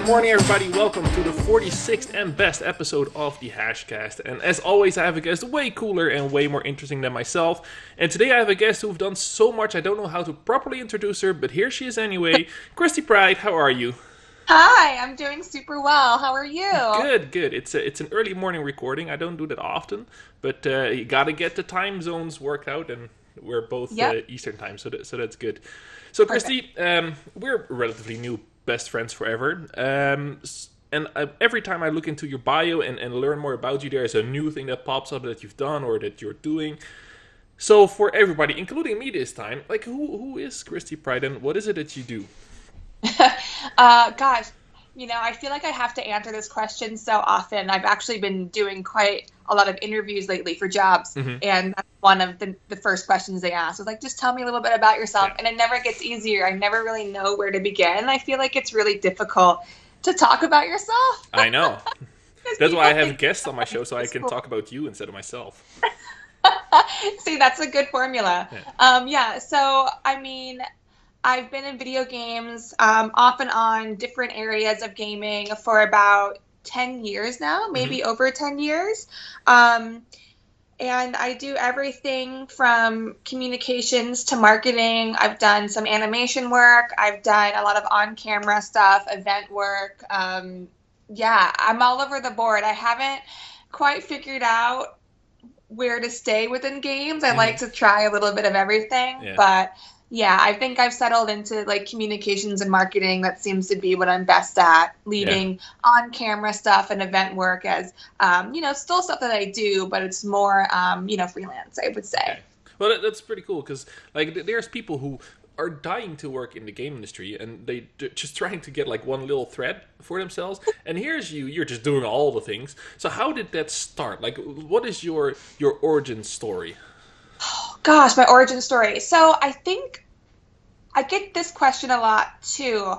morning, everybody. Welcome to the 46th and best episode of the Hashcast. And as always, I have a guest way cooler and way more interesting than myself. And today I have a guest who've done so much I don't know how to properly introduce her, but here she is anyway. Krysti Pryde, how are you? Hi, I'm doing super well. How are you? Good. It's an early morning recording. I don't do that often, but you gotta get the time zones worked out, and we're both Eastern time, so that's good. So, Christy, we're relatively new best friends forever. And every time I look into your bio and learn more about you, there's a new thing that pops up that you've done or that you're doing. So for everybody, including me this time, like who is Krysti Pryde and what is it that you do? Gosh, I feel like I have to answer this question so often. I've actually been doing quite a lot of interviews lately for jobs, and that's one of the first questions they ask. Was like, just tell me a little bit about yourself, and it never gets easier. I never really know where to begin. I feel like it's really difficult to talk about yourself. I know. That's why I have guests on my show, so I can talk about you instead of myself. See, that's a good formula. So, I've been in video games off and on different areas of gaming for about 10 years now, maybe over 10 years. And I do everything from communications to marketing. I've done some animation work. I've done a lot of on-camera stuff, event work. I'm all over the board. I haven't quite figured out where to stay within games. I like to try a little bit of everything, but yeah, I think I've settled into like communications and marketing. That seems to be what I'm best at, leading on-camera stuff and event work as, still stuff that I do, but it's more, freelance, I would say. Okay. Well, that's pretty cool because like there's people who are dying to work in the game industry and they're just trying to get like one little thread for themselves. And here's you're just doing all the things. So how did that start? Like, what is your origin story? Gosh, my origin story. So I think I get this question a lot too.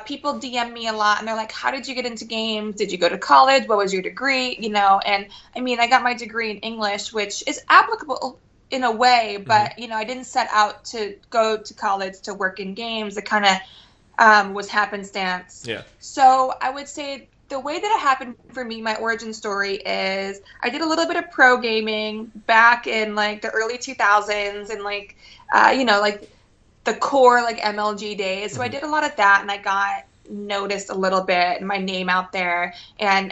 People DM me a lot and they're like, how did you get into games? Did you go to college? What was your degree? And I got my degree in English, which is applicable in a way, but I didn't set out to go to college to work in games. It kind of was happenstance. Yeah. So I would say the way that it happened for me, my origin story is I did a little bit of pro gaming back in like the early 2000s and like the core like MLG days. So I did a lot of that and I got noticed a little bit and my name out there. And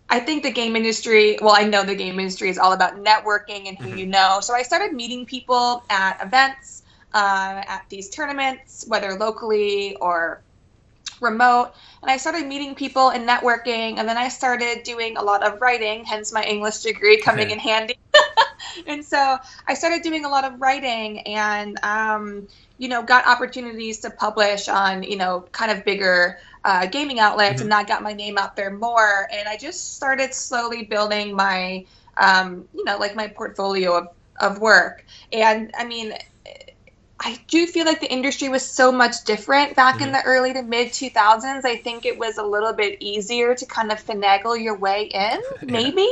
I think the game industry, I know the game industry is all about networking and who you know. So I started meeting people at events, at these tournaments, whether locally or remote, and I started meeting people and networking, and then I started doing a lot of writing, hence my English degree coming in handy. And so I started doing a lot of writing and got opportunities to publish on kind of bigger gaming outlets, and that got my name out there more, and I just started slowly building my my portfolio of work. And I do feel like the industry was so much different back in the early to mid 2000s. I think it was a little bit easier to kind of finagle your way in, maybe.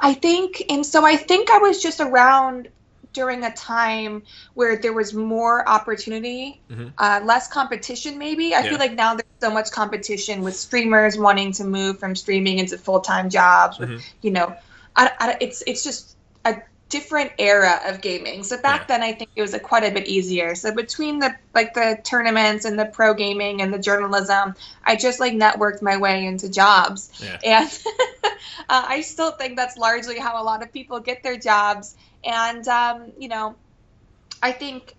I think I was just around during a time where there was more opportunity, less competition maybe. I feel like now there's so much competition with streamers wanting to move from streaming into full-time jobs. With, it's just a different era of gaming. So back then I think it was quite a bit easier. So between the tournaments and the pro gaming and the journalism, I just networked my way into jobs. And I still think that's largely how a lot of people get their jobs. And I think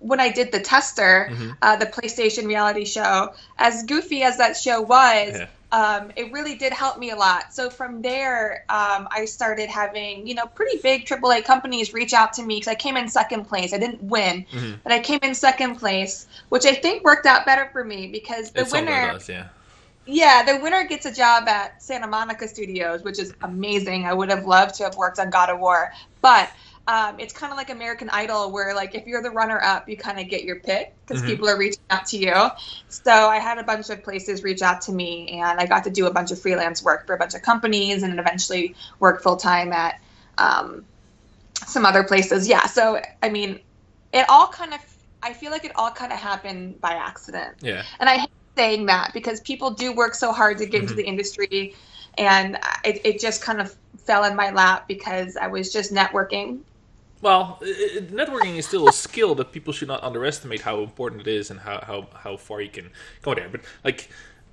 when I did the Tester, the PlayStation reality show, as goofy as that show was, it really did help me a lot. So from there, I started having, pretty big AAA companies reach out to me because I came in second place. I didn't win, but I came in second place, which I think worked out better for me because the winner, the winner gets a job at Santa Monica Studios, which is amazing. I would have loved to have worked on God of War, but it's kind of like American Idol where if you're the runner-up, you kind of get your pick because people are reaching out to you. So I had a bunch of places reach out to me, and I got to do a bunch of freelance work for a bunch of companies and eventually work full-time at some other places. Yeah, so, it all kind of, I feel like it all kind of happened by accident. Yeah. And I hate saying that because people do work so hard to get into the industry, and it just kind of fell in my lap because I was just networking. Well, networking is still a skill that people should not underestimate how important it is and how far you can go there. But like,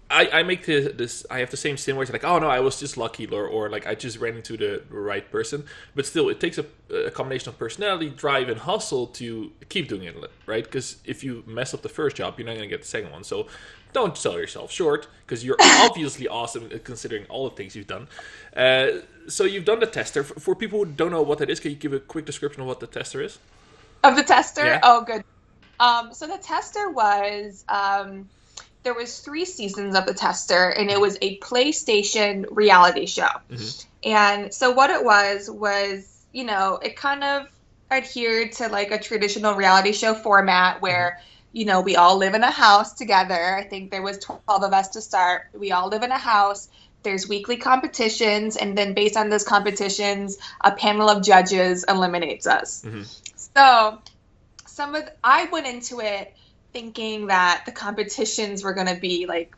I make this. I have the same sin where it's like, oh no, I was just lucky, or like I just ran into the right person. But still, it takes a combination of personality, drive, and hustle to keep doing it, right? Because if you mess up the first job, you're not going to get the second one. So don't sell yourself short, because you're obviously awesome considering all the things you've done. So you've done the tester. For people who don't know what that is, can you give a quick description of what the tester is? Of the tester? Yeah. Oh, good. So the tester was, there was 3 seasons of the tester, and it was a PlayStation reality show. And so what it was, you know, it kind of adhered to like a traditional reality show format where, you know, we all live in a house together. I think there was 12 of us to start. We all live in a house. There's weekly competitions, and then based on those competitions, a panel of judges eliminates us. So I went into it thinking that the competitions were going to be like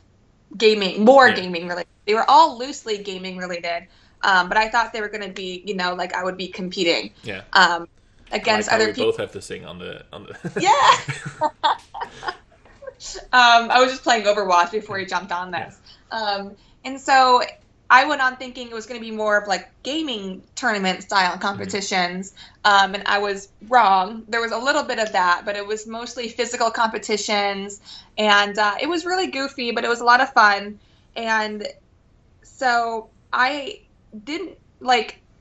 gaming related. They were all loosely gaming related, but I thought they were going to be, you know, like I would be competing against other people. We both have to sing on the. Yeah. I was just playing Overwatch before he jumped on this. And so I went on thinking it was going to be more of like gaming tournament style competitions. And I was wrong. There was a little bit of that, but it was mostly physical competitions. And it was really goofy, but it was a lot of fun. And so I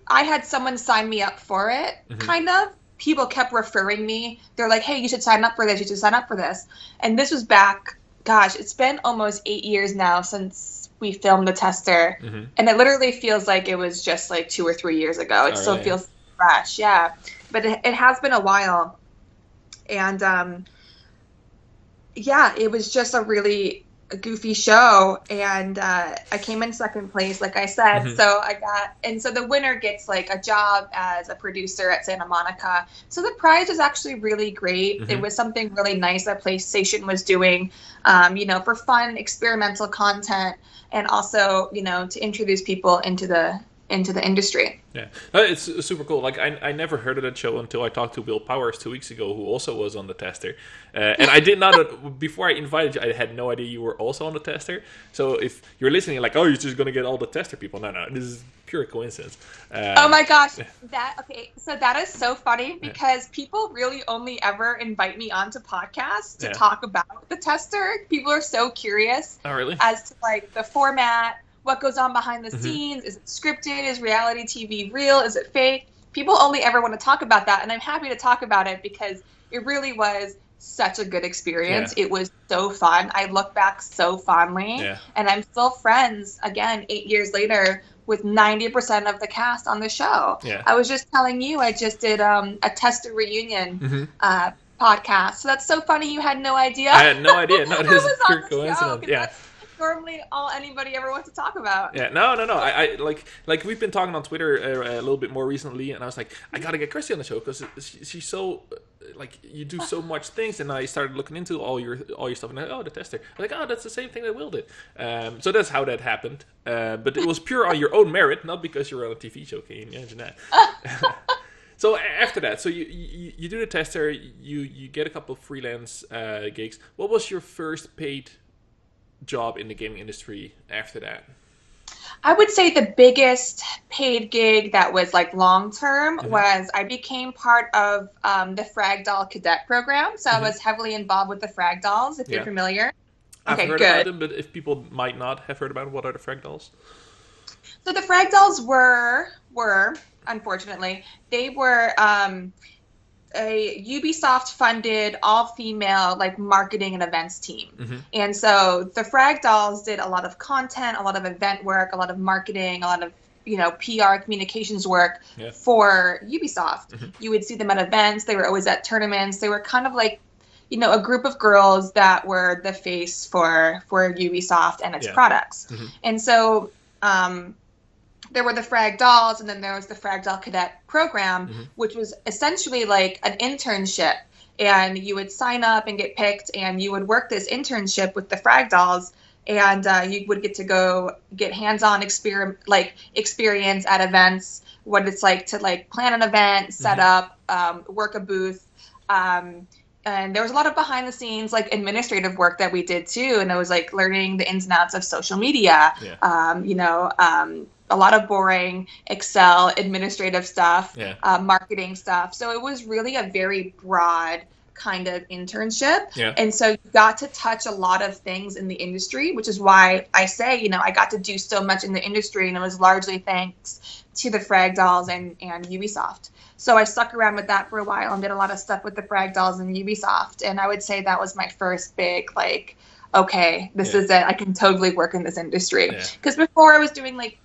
had someone sign me up for it, kind of. People kept referring me. They're like, hey, you should sign up for this. You should sign up for this. And this was back, gosh, it's been almost 8 years now since we filmed the tester. And it literally feels like it was just like 2 or 3 years ago. It still feels fresh. Yeah. But it has been a while. And it was just a really goofy show, and I came in second place, like I said. So the winner gets like a job as a producer at Santa Monica. So the prize was actually really great. It was something really nice that PlayStation was doing, you know, for fun experimental content, and also, you know, to introduce people into the industry. Yeah, it's super cool. Like I never heard of that show until I talked to Will Powers 2 weeks ago, who also was on the tester. And I did not, before I invited you, I had no idea you were also on the tester. So if you're listening, like, oh, you're just going to get all the tester people. No, this is pure coincidence. Oh my gosh. So that is so funny because people really only ever invite me onto podcasts to talk about the tester. People are so curious as to like the format, what goes on behind the scenes. Is it scripted? Is reality TV real? Is it fake? People only ever want to talk about that, and I'm happy to talk about it because it really was such a good experience. It was so fun. I look back so fondly, and I'm still friends, again, 8 years later, with 90% of the cast on the show. I was just telling you, I just did a tester reunion podcast, so that's so funny you had no idea. I had no idea. No, it is pure coincidence. Yeah. Normally all anybody ever wants to talk about. Yeah, no. I like we've been talking on Twitter a little bit more recently, and I was like, I gotta get Krysti on the show because she's so like, you do so much things, and I started looking into all your stuff, and the tester. I was like, oh, that's the same thing that Will did. So that's how that happened. But it was pure on your own merit, not because you were on a TV show. Can you imagine that? So after that, so you do the tester, you get a couple of freelance gigs. What was your first paid job in the gaming industry after that? I would say the biggest paid gig that was like long term was I became part of the Fragdoll Cadet program. So I was heavily involved with the Frag Dolls, if you're familiar. I've heard about them, but if people might not have heard about them, what are the Frag Dolls? So the Frag Dolls were unfortunately, they were a Ubisoft-funded, all-female like marketing and events team. And so the Frag Dolls did a lot of content, a lot of event work, a lot of marketing, a lot of, you know, PR communications work for Ubisoft. You would see them at events. They were always at tournaments. They were kind of like, you know, a group of girls that were the face for Ubisoft and its products. And so there were the Frag Dolls, and then there was the Fragdoll Cadet program, which was essentially like an internship. and you would sign up and get picked, and you would work this internship with the Frag Dolls, and you would get to go get hands-on experience at events, what it's like to like plan an event, set up, work a booth. And there was a lot of behind the scenes, like administrative work that we did too. And it was like learning the ins and outs of social media, a lot of boring Excel administrative stuff, marketing stuff. So it was really a very broad kind of internship. Yeah. And so you got to touch a lot of things in the industry, which is why I say, you know, I got to do so much in the industry, and it was largely thanks to the Frag Dolls and Ubisoft. So I stuck around with that for a while and did a lot of stuff with the Frag Dolls and Ubisoft. And I would say that was my first big, like, okay, this is it. I can totally work in this industry. Because before I was doing like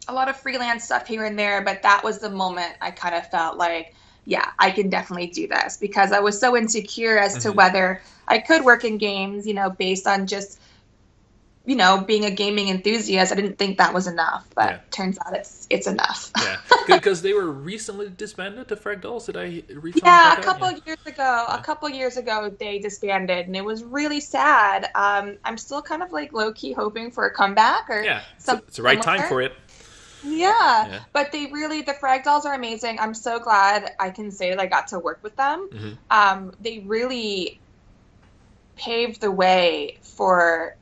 a lot of freelance stuff here and there, but that was the moment I kind of felt like, yeah, I can definitely do this, because I was so insecure as to whether I could work in games, you know, based on just, you know, being a gaming enthusiast. I didn't think that was enough, but turns out it's enough. Yeah, because they were recently disbanded, the Frag Dolls. Did I read something about that? A couple years ago, they disbanded, and it was really sad. I'm still kind of like low key hoping for a comeback or something. It's the right time for it. Yeah, but the Frag Dolls are amazing. I'm so glad I can say that I got to work with them. They really paved the way for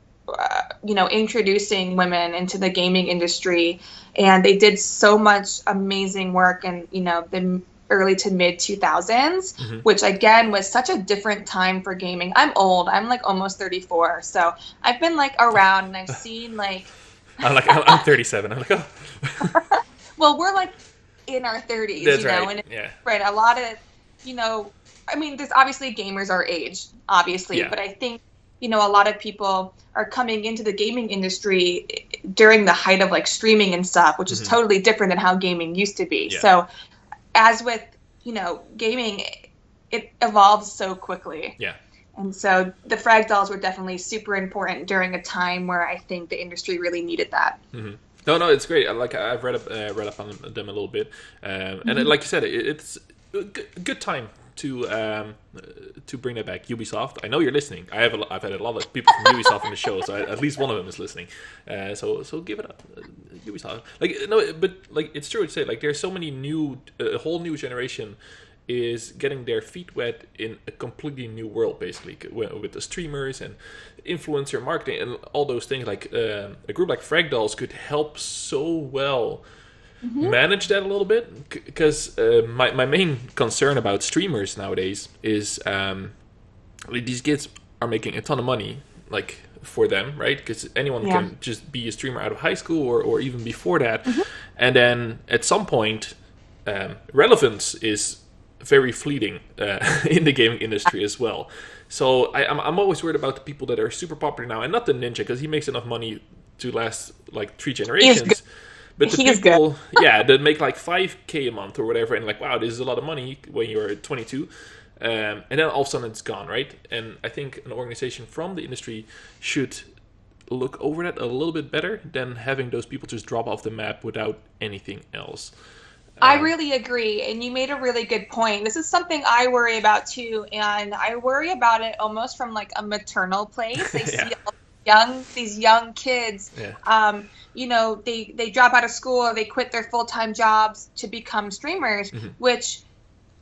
you know, introducing women into the gaming industry, and they did so much amazing work in, you know, the early to mid 2000s, which again was such a different time for gaming. I'm old. I'm like almost 34, so I've been like around, and I've seen like I'm 37. I'm like, oh. Well, we're like in our 30s. That's you know, right. And right, a lot of, you know, I mean, there's obviously gamers our age, obviously, but I think, you know, a lot of people are coming into the gaming industry during the height of like streaming and stuff, which is totally different than how gaming used to be. So as with, you know, gaming, it evolves so quickly. Yeah. And so the Frag Dolls were definitely super important during a time where I think the industry really needed that. No, it's great. Like, I've read up on them a little bit, and like you said, it's a good time to bring that back. Ubisoft, I know you're listening. I've had a lot of people from Ubisoft on the show, so at least one of them is listening. So give it up, Ubisoft. Like, no, but like, it's true to say, like, there's so many a whole new generation is getting their feet wet in a completely new world, basically, with the streamers and influencer marketing and all those things. Like, a group like Frag Dolls could help so well manage that a little bit, because my main concern about streamers nowadays is these kids are making a ton of money, like, for them, right? Because anyone can just be a streamer out of high school or even before that, and then at some point, relevance is very fleeting in the gaming industry as well. So I'm always worried about the people that are super popular now, and not the Ninja, because he makes enough money to last like 3 generations. But the people, that make like 5K a month or whatever, and like, wow, this is a lot of money when you're 22, and then all of a sudden it's gone, right? And I think an organization from the industry should look over that a little bit better than having those people just drop off the map without anything else. I really agree, and you made a really good point. This is something I worry about too, and I worry about it almost from like a maternal place. I see these young kids, you know, they drop out of school or they quit their full-time jobs to become streamers, which,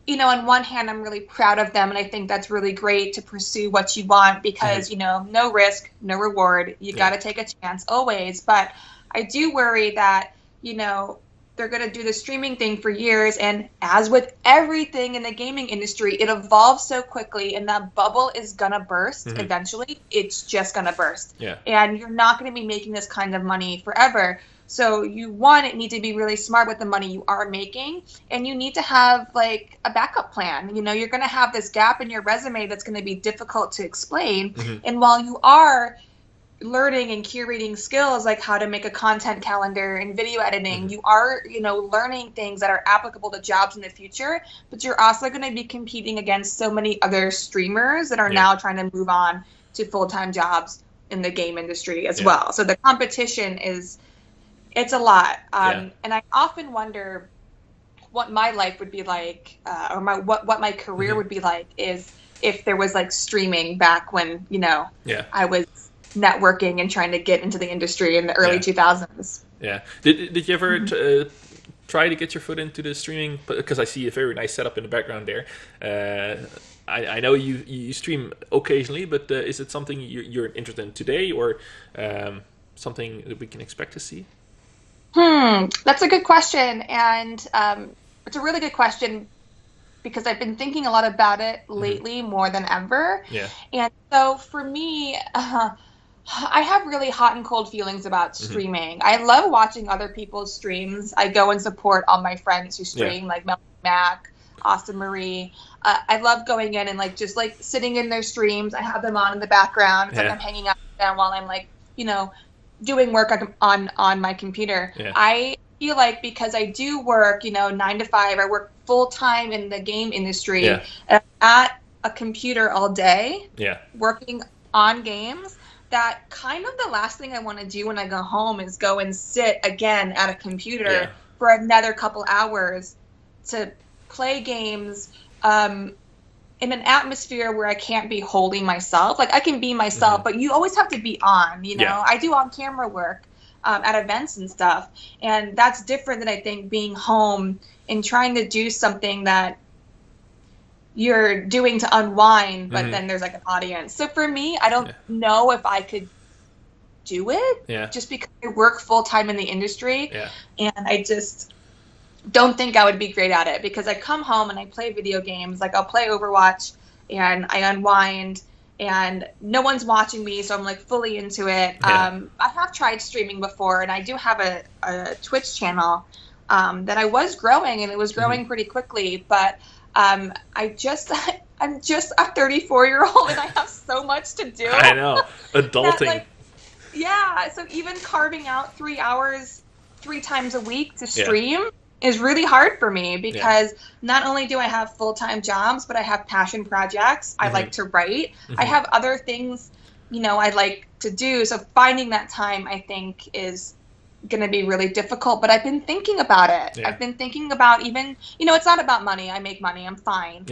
you know, on one hand, I'm really proud of them, and I think that's really great to pursue what you want, because, you know, no risk, no reward. You got to take a chance always. But I do worry that, you know, they're going to do the streaming thing for years, and as with everything in the gaming industry, it evolves so quickly, and that bubble is going to burst eventually. It's just going to burst. And you're not going to be making this kind of money forever. So you, need to be really smart with the money you are making, and you need to have like a backup plan. You know, you're going to have this gap in your resume that's going to be difficult to explain. And while you are learning and curating skills like how to make a content calendar and video editing, you are, you know, learning things that are applicable to jobs in the future, but you're also going to be competing against so many other streamers that are now trying to move on to full-time jobs in the game industry as well. So the competition it's a lot. And I often wonder what my life would be like, or what my career would be like, is if there was like streaming back when I was networking and trying to get into the industry in the early 2000s. Yeah. Did you ever try to get your foot into the streaming? Because I see a very nice setup in the background there. I know you stream occasionally, but is it something you're interested in today, or something that we can expect to see? That's a good question, and it's a really good question because I've been thinking a lot about it lately, more than ever. Yeah. And so for me, I have really hot and cold feelings about streaming. I love watching other people's streams. I go and support all my friends who stream, like Mel Mac, Austin Marie. I love going in and just sitting in their streams. I have them on in the background. It's like I'm hanging out with them while I'm doing work on my computer. Yeah. I feel like because I do work, 9 to 5, I work full time in the game industry, and I'm at a computer all day, working on games, that kind of the last thing I want to do when I go home is go and sit again at a computer for another couple hours to play games in an atmosphere where I can't be holding myself. Like, I can be myself, but you always have to be on, I do on-camera work at events and stuff, and that's different than, I think, being home and trying to do something that you're doing to unwind, but then there's an audience. So for me, I don't know if I could do it just because I work full time in the industry. And I just don't think I would be great at it, because I come home and I play video games. Like, I'll play Overwatch and I unwind and no one's watching me, so I'm fully into it. I have tried streaming before, and I do have a Twitch channel that I was growing, and it was growing pretty quickly, but I'm just a 34-year-old and I have so much to do. I know. Adulting. So even carving out 3 hours 3 times a week to stream is really hard for me, because not only do I have full-time jobs, but I have passion projects. I like to write. I have other things, I like to do. So finding that time, I think, is going to be really difficult, but I've been thinking about it. I've been thinking about, even, it's not about money. I make money. I'm fine.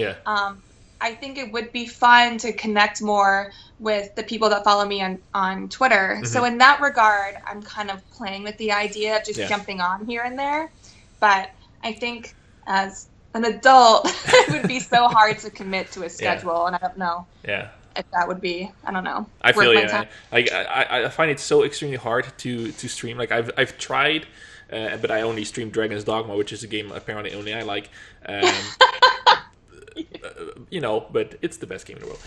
I think it would be fun to connect more with the people that follow me on Twitter. So in that regard, I'm kind of playing with the idea of just jumping on here and there. But I think as an adult, it would be so hard to commit to a schedule, and I don't know. If that would be, I don't know. I feel you. I find it so extremely hard to stream. Like, I've tried, but I only stream Dragon's Dogma, which is a game apparently only I like. But it's the best game in the world.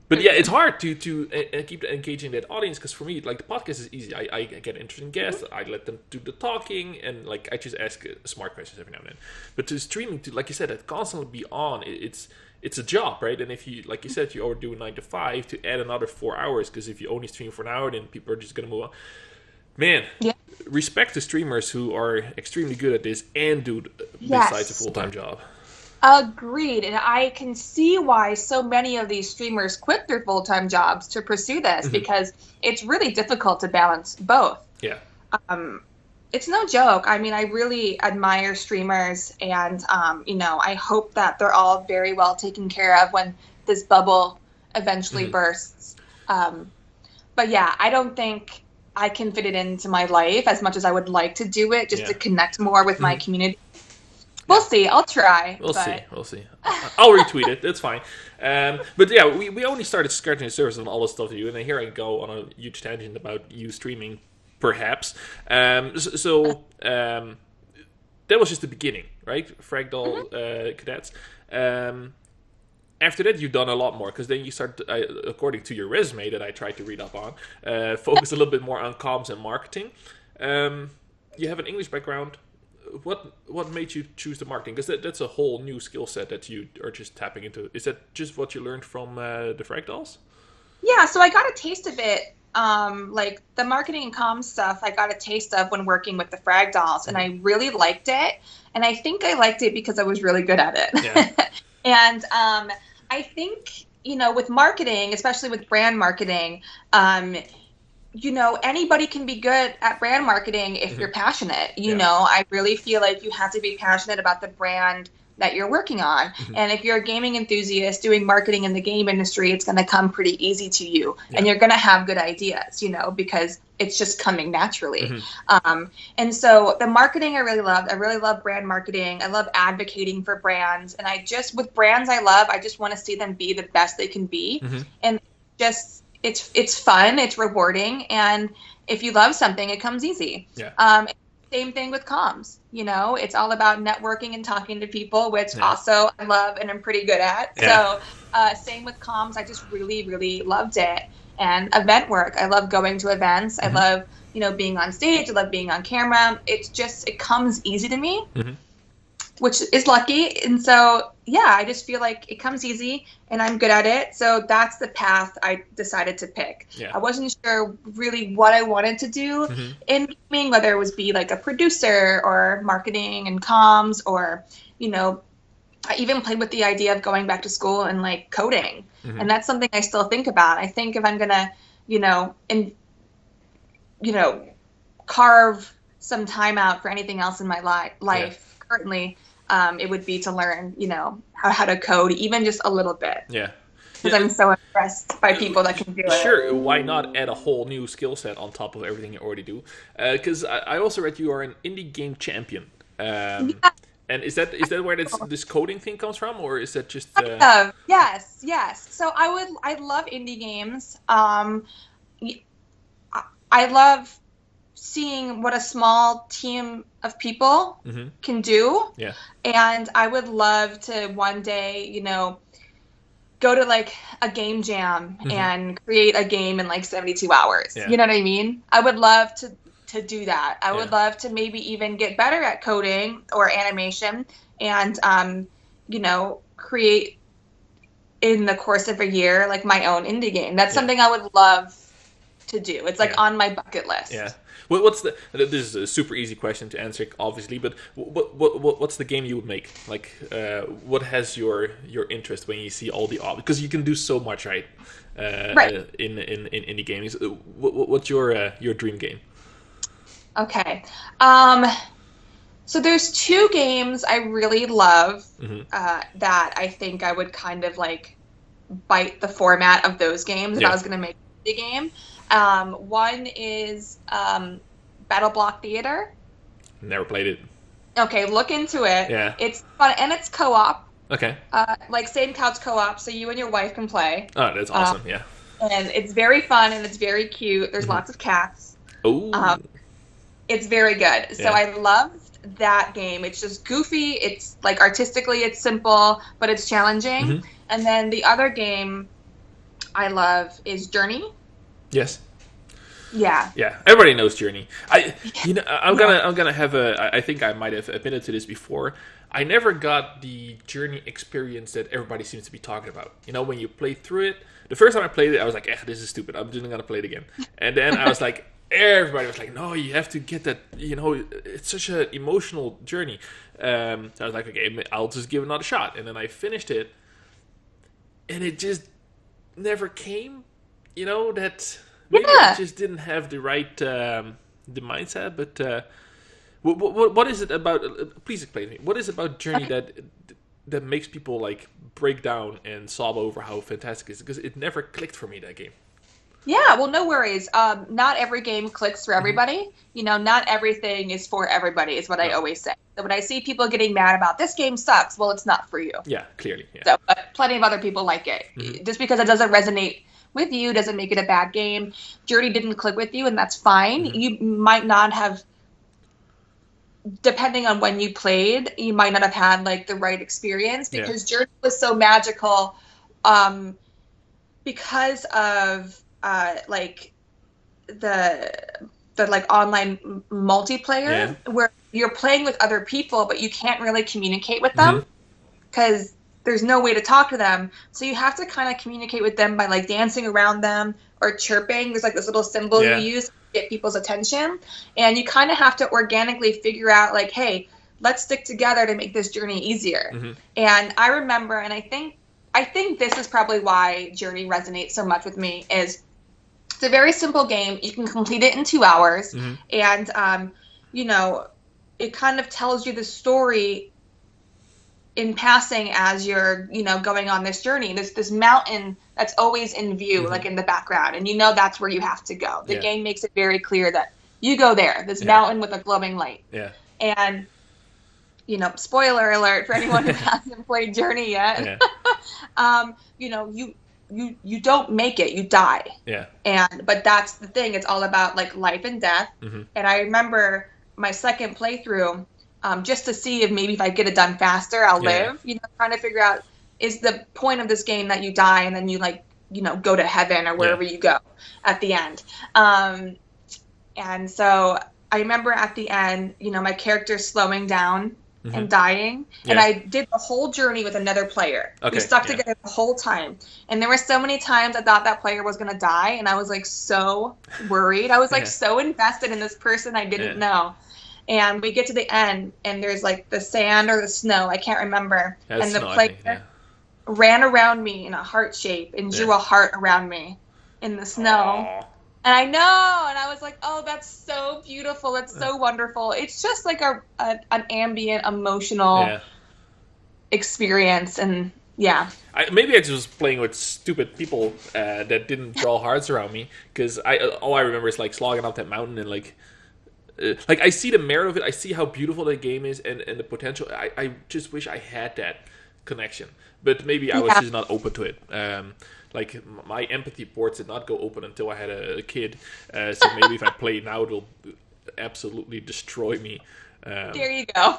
But yeah, it's hard to keep engaging that audience, because for me, the podcast is easy. I get interesting guests, I let them do the talking, and I just ask smart questions every now and then. But to streaming, like you said, that constantly be on, it's a job, right? And if you, like you said, you overdo 9 to 5, to add another 4 hours, because if you only stream for an hour, then people are just going to move on. Man, respect to streamers who are extremely good at this and do besides a full-time job. Agreed. And I can see why so many of these streamers quit their full-time jobs to pursue this, because it's really difficult to balance both. It's no joke. I mean, I really admire streamers, and, I hope that they're all very well taken care of when this bubble eventually bursts. But yeah, I don't think I can fit it into my life as much as I would like to do it, just to connect more with my community. We'll see. I'll try. We'll see. I'll retweet it. That's fine. But yeah, we only started scratching the surface on all the stuff you do, and then here I go on a huge tangent about you streaming, perhaps. So that was just the beginning, right? Fragdoll Cadettes. After that, you've done a lot more, because then you start, according to your resume that I tried to read up on, focus a little bit more on comms and marketing. You have an English background. What made you choose the marketing? Because that's a whole new skill set that you are just tapping into. Is that just what you learned from the Frag Dolls? Yeah, so I got a taste of it. The marketing and comms stuff, I got a taste of when working with the Frag Dolls, and I really liked it. And I think I liked it because I was really good at it. And I think, with marketing, especially with brand marketing, anybody can be good at brand marketing if you're passionate. I really feel like you have to be passionate about the brand that you're working on. And if you're a gaming enthusiast doing marketing in the game industry, it's going to come pretty easy to you. And you're going to have good ideas, because it's just coming naturally. And so the marketing I really loved. I really love brand marketing. I love advocating for brands. And with brands I love, I just want to see them be the best they can be. And just, it's fun, it's rewarding. And if you love something, it comes easy. Same thing with comms. It's all about networking and talking to people, which also I love and I'm pretty good at. So same with comms. I just really, really loved it. And event work. I love going to events. I love, being on stage. I love being on camera. It comes easy to me, which is lucky. And so, I just feel like it comes easy and I'm good at it. So that's the path I decided to pick. I wasn't sure really what I wanted to do in gaming, whether it was be like a producer or marketing and comms or, I even played with the idea of going back to school and like coding. And that's something I still think about. I think if I'm going to, carve some time out for anything else in my life currently, it would be to learn, how to code even just a little bit. Because I'm so impressed by people that can do it. Sure, why not add a whole new skill set on top of everything you already do? Because I also read you are an indie game champion. And is that where this coding thing comes from, or is that just? Yes. So I love indie games. I love seeing what a small team of people can do. And I would love to one day, go to like a game jam and create a game in like 72 hours. You know what I mean? I would love to do that. I would love to maybe even get better at coding or animation and, create in the course of a year, like my own indie game. That's something I would love to do. It's like on my bucket list. This is a super easy question to answer, obviously, but what's the game you would make? Like, what has your interest when you see all the because you can do so much, right? In indie games. What's your dream game? Okay. So there's two games I really love that I think I would kind of like bite the format of those games if I was going to make a game. One is Battle Block Theater. Never played it. Okay, look into it. It's fun and it's co-op. Okay. Like same couch co-op, so you and your wife can play. Oh, that's awesome. And it's very fun and it's very cute. There's lots of cats. Oh. It's very good. So I loved that game. It's just goofy. It's like artistically it's simple, but it's challenging. And then the other game I love is Journey. Yes. Yeah. Everybody knows Journey. I'm gonna have I think I might have admitted to this before. I never got the Journey experience that everybody seems to be talking about. When you play through it, the first time I played it, I was like, this is stupid. I'm just gonna play it again. And then I was like, everybody was like, no, you have to get that. It's such an emotional journey. So I was like, okay, I'll just give it another shot. And then I finished it, and it just never came. That maybe I just didn't have the right the mindset. But what is it about? Please explain to me. What is it about Journey that makes people like break down and sob over how fantastic it is? Because it never clicked for me, that game. Yeah, well, no worries. Not every game clicks for everybody. Not everything is for everybody is what I always say. So when I see people getting mad about this game sucks, well, it's not for you. Yeah, clearly. Yeah. So, but plenty of other people like it. Just because it doesn't resonate with you doesn't make it a bad game. Journey didn't click with you, and that's fine. You might not have, depending on when you played, you might not have had like the right experience because Journey was so magical because of like the like online multiplayer where you're playing with other people but you can't really communicate with them because there's no way to talk to them, so you have to kind of communicate with them by like dancing around them or chirping. There's like this little symbol you use to get people's attention, and you kind of have to organically figure out like, hey, let's stick together to make this journey easier. And I remember, and I think this is probably why Journey resonates so much with me, is It's a very simple game. You can complete it in 2 hours. Mm-hmm. And, you know, it kind of tells you the story in passing as you're, you know, going on this journey. There's this mountain that's always in view, like in the background, and you know that's where you have to go. The game makes it very clear that you go there, this mountain with a glowing light. Yeah. And, you know, spoiler alert for anyone who hasn't played Journey yet. Yeah. You know, you don't make it, you die. Yeah. But that's the thing. It's all about like life and death. Mm-hmm. And I remember my second playthrough, just to see if I get it done faster, I'll live. You know, trying to figure out, is the point of this game that you die and then you like, you know, go to heaven or wherever you go at the end. And so I remember at the end, you know, my character slowing down and dying. And I did the whole journey with another player. Okay. We stuck together the whole time. And there were so many times I thought that player was going to die. And I was like so worried. I was like so invested in this person I didn't know. And we get to the end, and there's like the sand or the snow, I can't remember. That's and the player ran around me in a heart shape and drew a heart around me in the snow. Aww. And I know, and I was like, oh, that's so beautiful. It's so wonderful. It's just like an ambient, emotional experience. And maybe I just was playing with stupid people that didn't draw hearts around me, because all I remember is like slogging up that mountain and like I see the merit of it. I see how beautiful that game is and the potential. I just wish I had that connection, but maybe I was just not open to it. Like my empathy ports did not go open until I had a kid. So maybe if I play it now, it'll absolutely destroy me. There you go.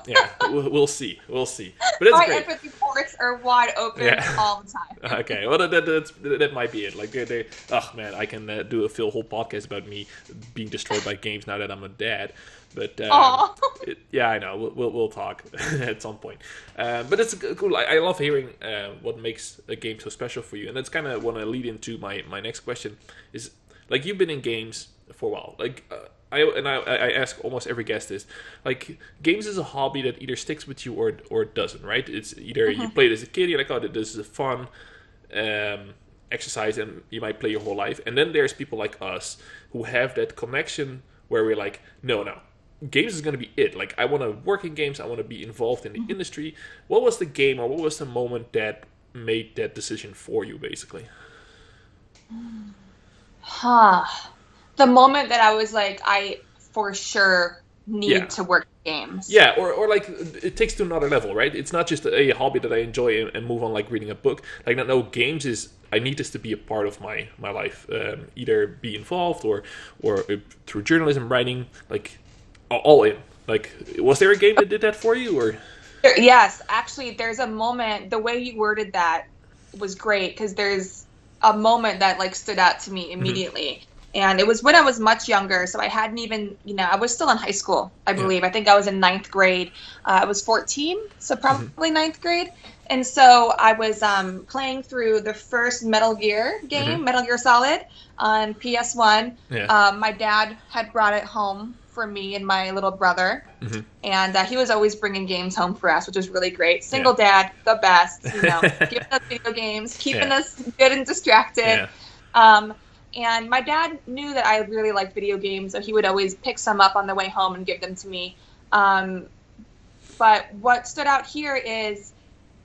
We'll see. But it's my great. empathy ports are wide open all the time. Okay, well that might be it. Like they oh man, I can do a whole podcast about me being destroyed by games now that I'm a dad. But I know we'll talk at some point. But it's cool. I love hearing what makes a game so special for you, and that's kind of want to lead into my next question. Is like you've been in games for a while, like. I ask almost every guest this, like games is a hobby that either sticks with you or it doesn't, right? It's either you play it as a kid, you're like, oh, this is a fun exercise, and you might play your whole life. And then there's people like us who have that connection where we're like, no, games is going to be it. Like I want to work in games, I want to be involved in the industry. What was the game or what was the moment that made that decision for you, basically? The moment that I was like, I for sure need to work games. Yeah, or like it takes to another level, right? It's not just a hobby that I enjoy and move on like reading a book. Like no, games is I need this to be a part of my life. Either be involved or through journalism, writing, like all in. Like was there a game that did that for you or? Yes, actually, there's a moment. The way you worded that was great because there's a moment that like stood out to me immediately. Mm-hmm. And it was when I was much younger, so I hadn't even, I was still in high school, I believe. I think I was in 9th grade. I was 14, so probably 9th grade. And so I was playing through the first Metal Gear game, Metal Gear Solid, on PS1. Yeah. My dad had brought it home for me and my little brother. Mm-hmm. And he was always bringing games home for us, which was really great. Single dad, the best, giving us video games, keeping us good and distracted. Yeah. And my dad knew that I really liked video games, so he would always pick some up on the way home and give them to me. But what stood out here is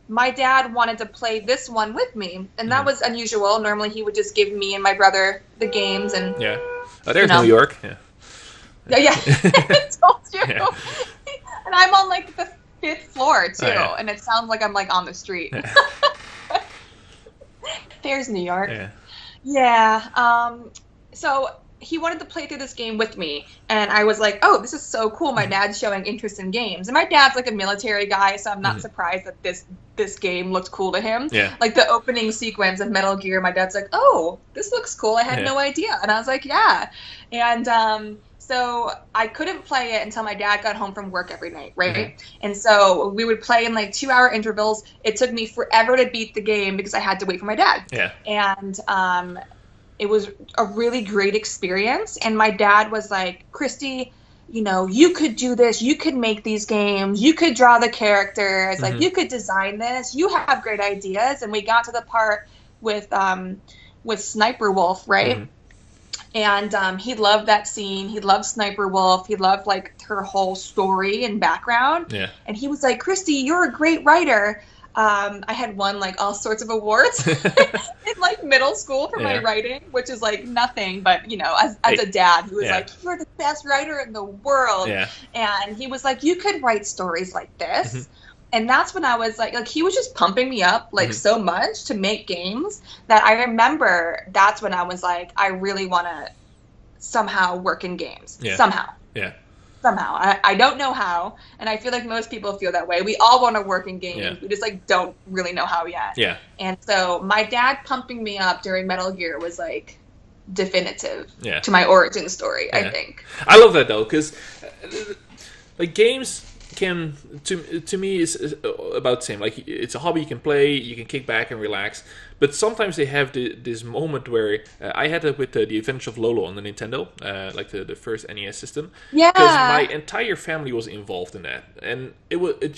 my dad wanted to play this one with me, and that was unusual. Normally he would just give me and my brother the games. And there's New York. Yeah. I told you. Yeah. And I'm on like the 5th floor too, and it sounds like I'm like on the street. There's New York. Yeah. So he wanted to play through this game with me, and I was like, oh, this is so cool. My dad's showing interest in games. And my dad's like a military guy, so I'm not surprised that this game looked cool to him. Yeah. Like the opening sequence of Metal Gear, my dad's like, oh, this looks cool. I had no idea. And I was like, yeah. And so I couldn't play it until my dad got home from work every night, right? Mm-hmm. And so we would play in like 2-hour intervals. It took me forever to beat the game because I had to wait for my dad. Yeah. And it was a really great experience. And my dad was like, Christy, you could do this. You could make these games. You could draw the characters. Like you could design this. You have great ideas. And we got to the part with Sniper Wolf, right? Mm-hmm. And he loved that scene. He loved Sniper Wolf. He loved like her whole story and background. Yeah. And he was like, Christy, you're a great writer. I had won like all sorts of awards in like middle school for my writing, which is like nothing, but you know, as a dad, he was like, you're the best writer in the world. Yeah. And he was like, you could write stories like this. Mm-hmm. And that's when I was like he was just pumping me up like so much to make games that I remember that's when I was like, I really want to somehow work in games. Yeah. Somehow. I don't know how. And I feel like most people feel that way. We all want to work in games. Yeah. We just like don't really know how yet. Yeah. And so my dad pumping me up during Metal Gear was like definitive to my origin story, I think. I love that though, because like games can to me is about the same. Like it's a hobby you can play, you can kick back and relax. But sometimes they have this moment where I had it with the Adventure of Lolo on the Nintendo, like the first NES system. Yeah. Because my entire family was involved in that, and it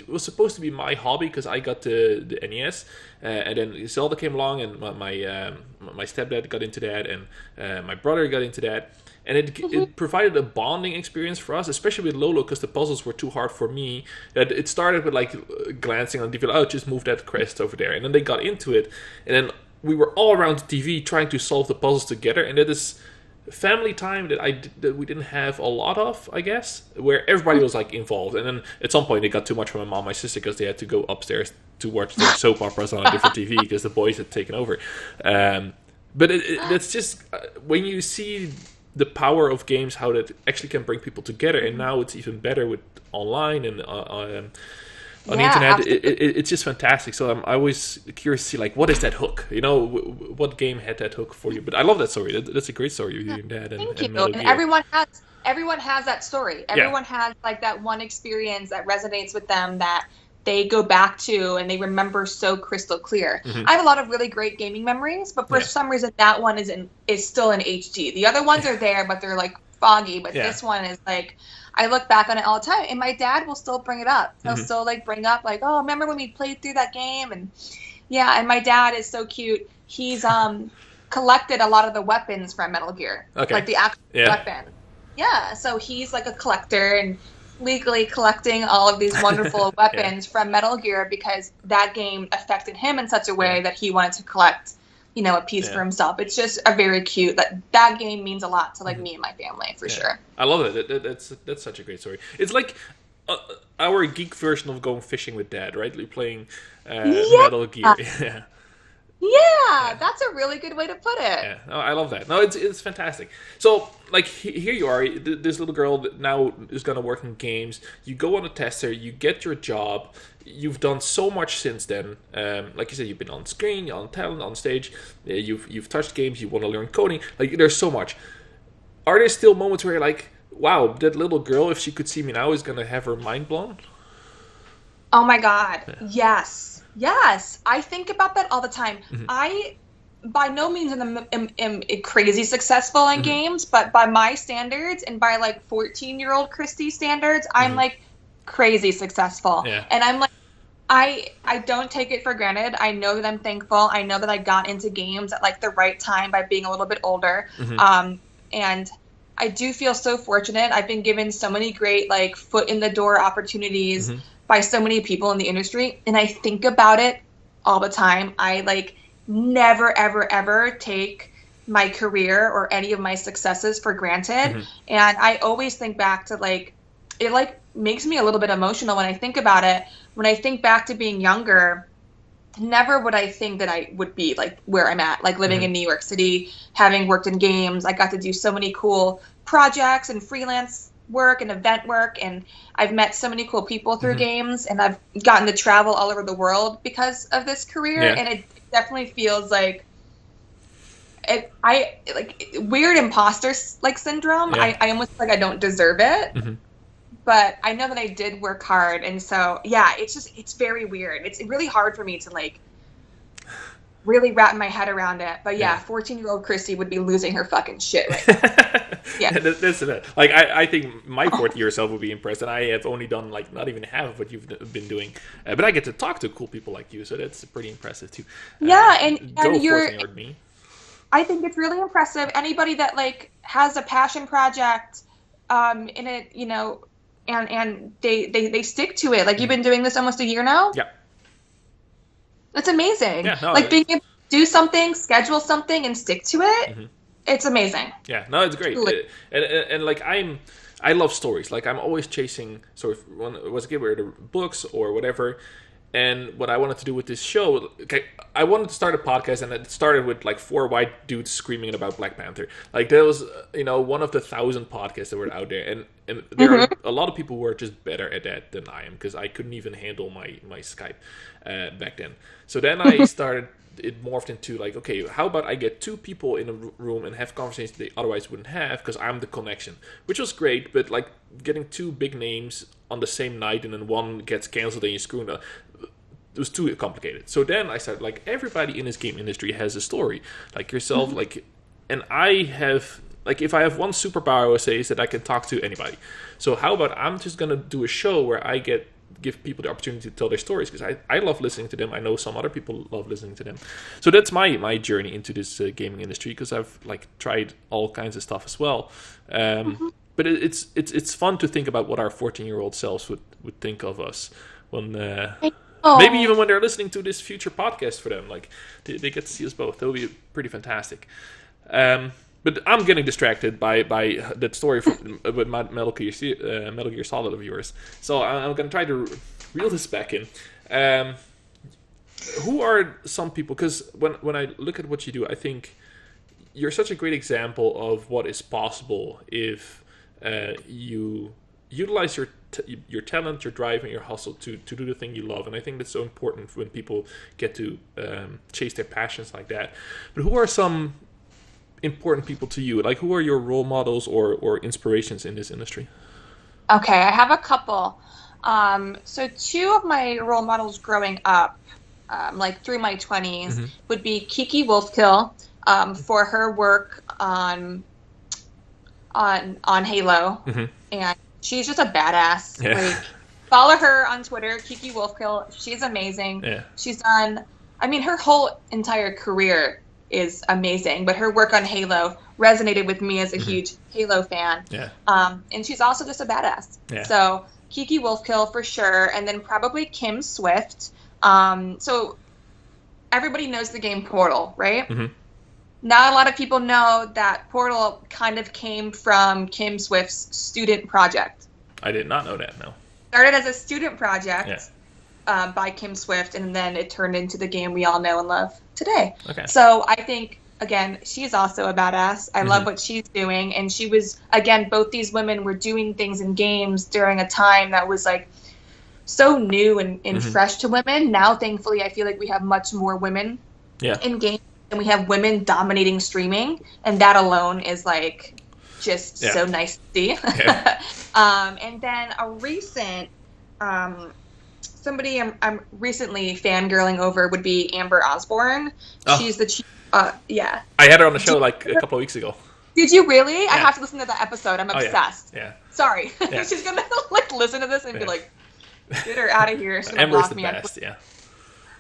was supposed to be my hobby because I got the NES, and then Zelda came along, and my stepdad got into that, and my brother got into that. And it provided a bonding experience for us, especially with Lolo, because the puzzles were too hard for me. It started with like glancing on the TV, oh, just move that crest over there. And then they got into it. And then we were all around the TV trying to solve the puzzles together. And that is family time that we didn't have a lot of, I guess, where everybody was like involved. And then at some point it got too much for my mom and my sister because they had to go upstairs to watch their soap operas on a different TV because the boys had taken over. But it's just when you see the power of games, how that actually can bring people together, and now it's even better with online and on the internet. It's just fantastic. So I'm always curious to see like what is that hook? You know, what game had that hook for you? But I love that story. That's a great story with your dad and Metal Gear. Everyone has that story. Everyone has like that one experience that resonates with them that they go back to and they remember so crystal clear. Mm-hmm. I have a lot of really great gaming memories, but for some reason that one is still in HD. The other ones are there, but they're like foggy. But this one is like, I look back on it all the time, and my dad will still bring it up. He'll still like bring up like, oh, remember when we played through that game? And and my dad is so cute. He's collected a lot of the weapons from Metal Gear, like the actual weapon. Yeah, so he's like a collector and legally collecting all of these wonderful weapons from Metal Gear because that game affected him in such a way that he wanted to collect, you know, a piece for himself. It's just a very cute, that game means a lot to like me and my family for sure. I love it. That's such a great story. It's like our geek version of going fishing with dad, right? You're playing Metal Gear. Yeah, that's a really good way to put it. Yeah, no, I love that. No, it's fantastic. So, like, here you are, this little girl that now is going to work in games. You go on a tester, you get your job. You've done so much since then. Like you said, you've been on screen, you're on talent, on stage. You've touched games, you want to learn coding. Like, there's so much. Are there still moments where you're like, wow, that little girl, if she could see me now, is going to have her mind blown? Oh my God, Yes, I think about that all the time. Mm-hmm. I, by no means am crazy successful in games, but by my standards and by like 14-year-old Christy standards, I'm like crazy successful. Yeah. And I'm like, I don't take it for granted. I know that I'm thankful. I know that I got into games at like the right time by being a little bit older. Mm-hmm. And I do feel so fortunate. I've been given so many great like foot in the door opportunities by so many people in the industry, and I think about it all the time. I like never ever take my career or any of my successes for granted, and I always think back to like it like makes me a little bit emotional when I think about it. When I think back to being younger, never would I think that I would be like where I'm at, like living in New York City, having worked in games. I got to do so many cool projects and freelance work and event work, and I've met so many cool people through games, and I've gotten to travel all over the world because of this career, and it definitely feels like I like weird imposter like syndrome. I almost like I don't deserve it, but I know that I did work hard, and so it's very weird. It's really hard for me to like really wrap my head around it, but 14-year-old Christy would be losing her fucking shit right now. That's it. Like I think my 4th-year self would be impressed, and I have only done like not even half of what you've been doing, but I get to talk to cool people like you, so that's pretty impressive too. And you're me. I think it's really impressive. Anybody that like has a passion project in it, you know, and they stick to it. Like you've been doing this almost a year now. Yeah. That's amazing. Yeah, no, like being able to do something, schedule something, and stick to it. Mm-hmm. It's amazing. Yeah, no, it's great. And like I love stories. Like I'm always chasing sort of when it was either books or whatever. And what I wanted to do with this show, okay, I wanted to start a podcast, and it started with like 4 white dudes screaming about Black Panther. Like there was, you know, one of the 1,000 podcasts that were out there, and there are a lot of people who are just better at that than I am, because I couldn't even handle my Skype back then. So then I started. It morphed into like, okay, how about I get 2 people in a room and have conversations they otherwise wouldn't have, because I'm the connection, which was great. But like getting 2 big names on the same night and then one gets canceled and you screw it up, it was too complicated. So then I started like, everybody in this game industry has a story, like yourself, like, and I have like, if I have one superpower, I would say, is that I can talk to anybody. So how about I'm just gonna do a show where I give people the opportunity to tell their stories, because I love listening to them. I know some other people love listening to them. So that's my journey into this gaming industry, because I've like tried all kinds of stuff as well. But it's fun to think about what our 14-year-old selves would think of us when maybe even when they're listening to this future podcast for them. Like they get to see us both. That would be pretty fantastic. But I'm getting distracted by that story with Metal Gear Solid of yours. So I'm going to try to reel this back in. Who are some people? Because when I look at what you do, I think you're such a great example of what is possible if you utilize your talent, your drive, and your hustle to do the thing you love. And I think that's so important when people get to chase their passions like that. But who are some important people to you? Like, who are your role models or inspirations in this industry? Okay, I have a couple. So 2 of my role models growing up, like through my 20s, would be Kiki Wolfkill, for her work on Halo, and she's just a badass. Yeah. Like, follow her on Twitter, Kiki Wolfkill. She's amazing. Yeah. She's done, I mean, her whole entire career is amazing, but her work on Halo resonated with me as a huge Halo fan. Yeah. And she's also just a badass. Yeah. So Kiki Wolfkill for sure, and then probably Kim Swift. So everybody knows the game Portal, right? Not a lot of people know that Portal kind of came from Kim Swift's student project. I did not know that, no. Started as a student project by Kim Swift, and then it turned into the game we all know and love today. Okay. So I think, again, she's also a badass. I love what she's doing. And she was, again, both these women were doing things in games during a time that was like so new and fresh to women. Now, thankfully, I feel like we have much more women in games, and we have women dominating streaming. And that alone is like just so nice to see. And then a recent somebody I'm recently fangirling over would be Amber Osborne. Oh. She's the chief. I had her on the show like a couple of weeks ago. Did you really? I have to listen to that episode. I'm obsessed. Yeah. Sorry. She's gonna like listen to this and be like, get her out of here. She's gonna Amber's block the me. best.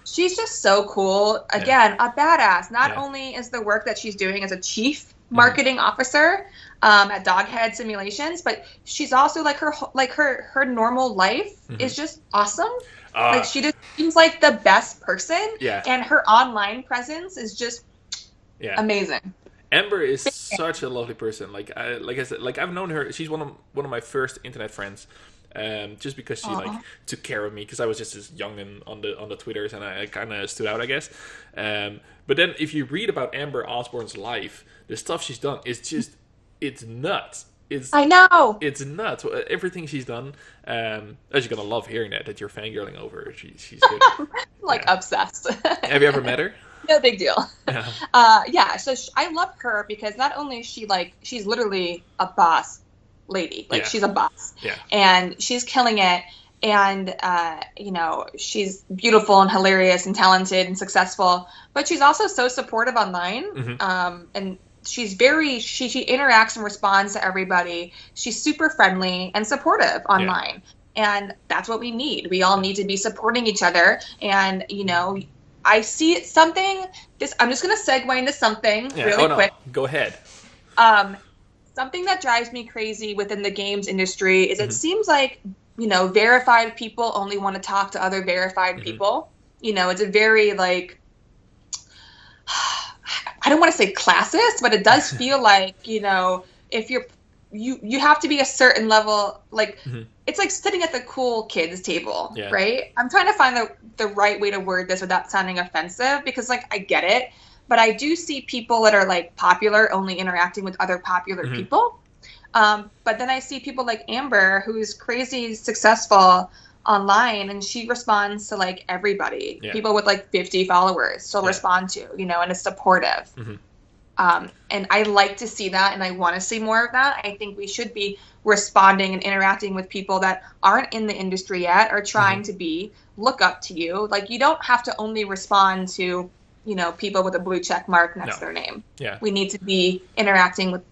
She's just so cool. Again, a badass. Not only is the work that she's doing as a chief marketing officer at Doghead Simulations, but she's also like her normal life is just awesome. Like she just seems like the best person. And her online presence is just amazing. Amber is such a lovely person. Like I said, like I've known her. She's one of my first internet friends. Just because she like took care of me, because I was just as young and on the Twitters, and I kind of stood out, I guess. But then if you read about Amber Osborne's life, the stuff she's done is just, it's nuts. I know. It's nuts. Everything she's done. As you're gonna love hearing that you're fangirling over her. She's good. Like obsessed. Have you ever met her? No big deal. So I love her because not only is she's literally a boss lady. Like she's a boss. And she's killing it. And, she's beautiful and hilarious and talented and successful. But she's also so supportive online. And she's she interacts and responds to everybody. She's super friendly and supportive online. And that's what we need. We all need to be supporting each other. And, I see something. I'm just gonna segue into something really quick. Go ahead. Something that drives me crazy within the games industry is it seems like, verified people only want to talk to other verified people. It's a very like, I don't want to say classist, but it does feel like, if you have to be a certain level, like it's like sitting at the cool kids table, right? I'm trying to find the right way to word this without sounding offensive, because like I get it, but I do see people that are like popular only interacting with other popular people. But then I see people like Amber, who's crazy successful online, and she responds to like everybody. People with like 50 followers she'll respond to, and is supportive. And I like to see that, and I want to see more of that. I think we should be responding and interacting with people that aren't in the industry yet or trying to look up to you. Like, you don't have to only respond to, people with a blue check mark next to their name. We need to be interacting with,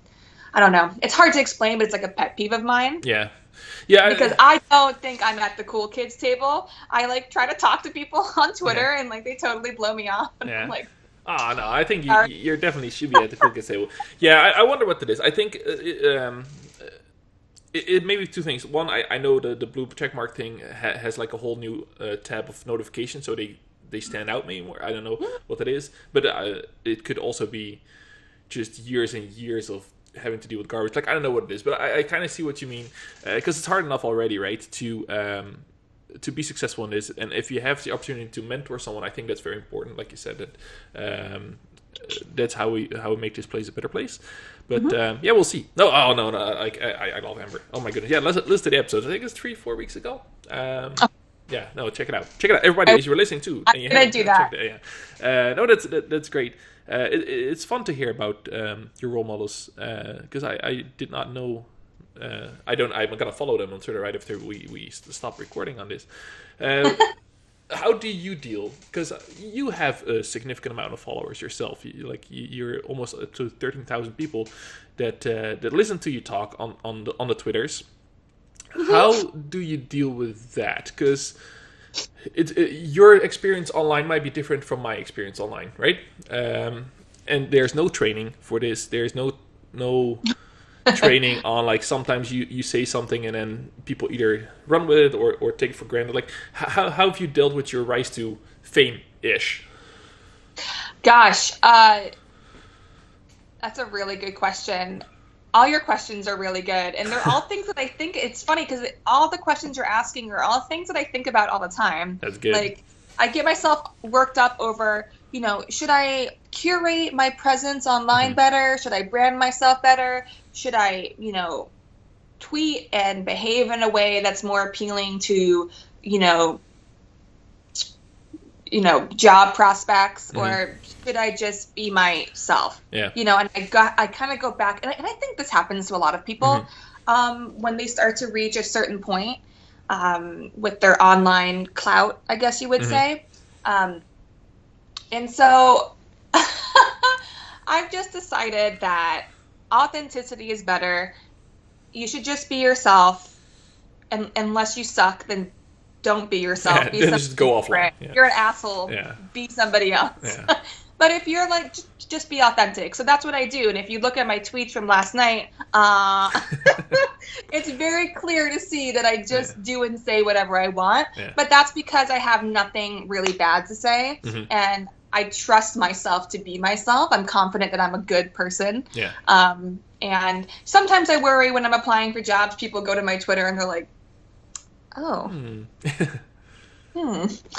I don't know. It's hard to explain, but it's like a pet peeve of mine. Because I don't think I'm at the cool kids table. I like try to talk to people on Twitter and like they totally blow me off. And I'm like, oh, no, I think you definitely should be at the cool kids table. I wonder what that is. I think it may be two things. One, I know the blue checkmark thing has like a whole new tab of notifications, so they stand out maybe more. I don't know what that is. But it could also be just years and years of having to deal with garbage. Like, I don't know what it is, but I kind of see what you mean. Because it's hard enough already, right, to be successful in this, and if you have the opportunity to mentor someone, I think that's very important. Like you said, that that's how we make this place a better place. But we'll see. No, I love Amber. Oh my goodness, listen to the episode. I think it's 3-4 weeks ago. Check it out. Everybody, as you were listening to, I'm gonna do that. That's great. It's fun to hear about your role models, because I did not know. I'm gonna follow them on Twitter right after we stop recording on this. How do you deal? Because you have a significant amount of followers yourself. You're almost to 13,000 people that listen to you talk on the Twitters. How do you deal with that? Because your experience online might be different from my experience online, right? And there's no training for this. There's no training on, like, sometimes you say something and then people either run with it or take it for granted. Like, how have you dealt with your rise to fame-ish? Gosh, that's a really good question. All your questions are really good, and they're all things that I think, it's funny because all the questions you're asking are all things that I think about all the time. That's good. Like, I get myself worked up over, should I curate my presence online better? Should I brand myself better? Should I, tweet and behave in a way that's more appealing to, job prospects, or should I just be myself? Yeah. And I kind of go back, and I think this happens to a lot of people when they start to reach a certain point with their online clout, I guess you would say. And so I've just decided that authenticity is better. You should just be yourself, and unless you suck, then don't be yourself. Be just go offline. Yeah. You're an asshole. Yeah. Be somebody else. Yeah. But if you're like, just be authentic. So that's what I do. And if you look at my tweets from last night, it's very clear to see that I just do and say whatever I want. Yeah. But that's because I have nothing really bad to say. And I trust myself to be myself. I'm confident that I'm a good person. Yeah. And sometimes I worry when I'm applying for jobs, people go to my Twitter and they're like, oh.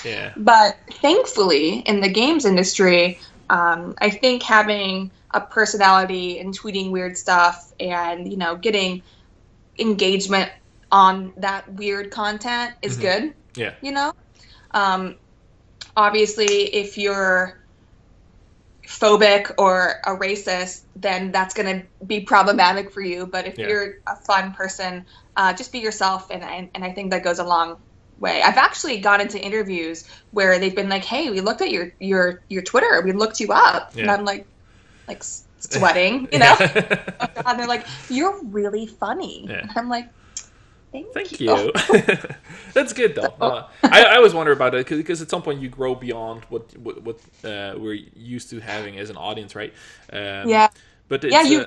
Yeah. But thankfully, in the games industry, I think having a personality and tweeting weird stuff and, getting engagement on that weird content is good. Yeah. Obviously, if you're phobic or a racist, then that's going to be problematic for you. But if you're a fun person, just be yourself, and I think that goes a long way. I've actually got into interviews where they've been like, "Hey, we looked at your Twitter, we looked you up," and I'm like sweating, and they're like, "You're really funny," and I'm like, Thank you. That's good though. I always wonder about it because at some point you grow beyond what we're used to having as an audience, right? But it's, you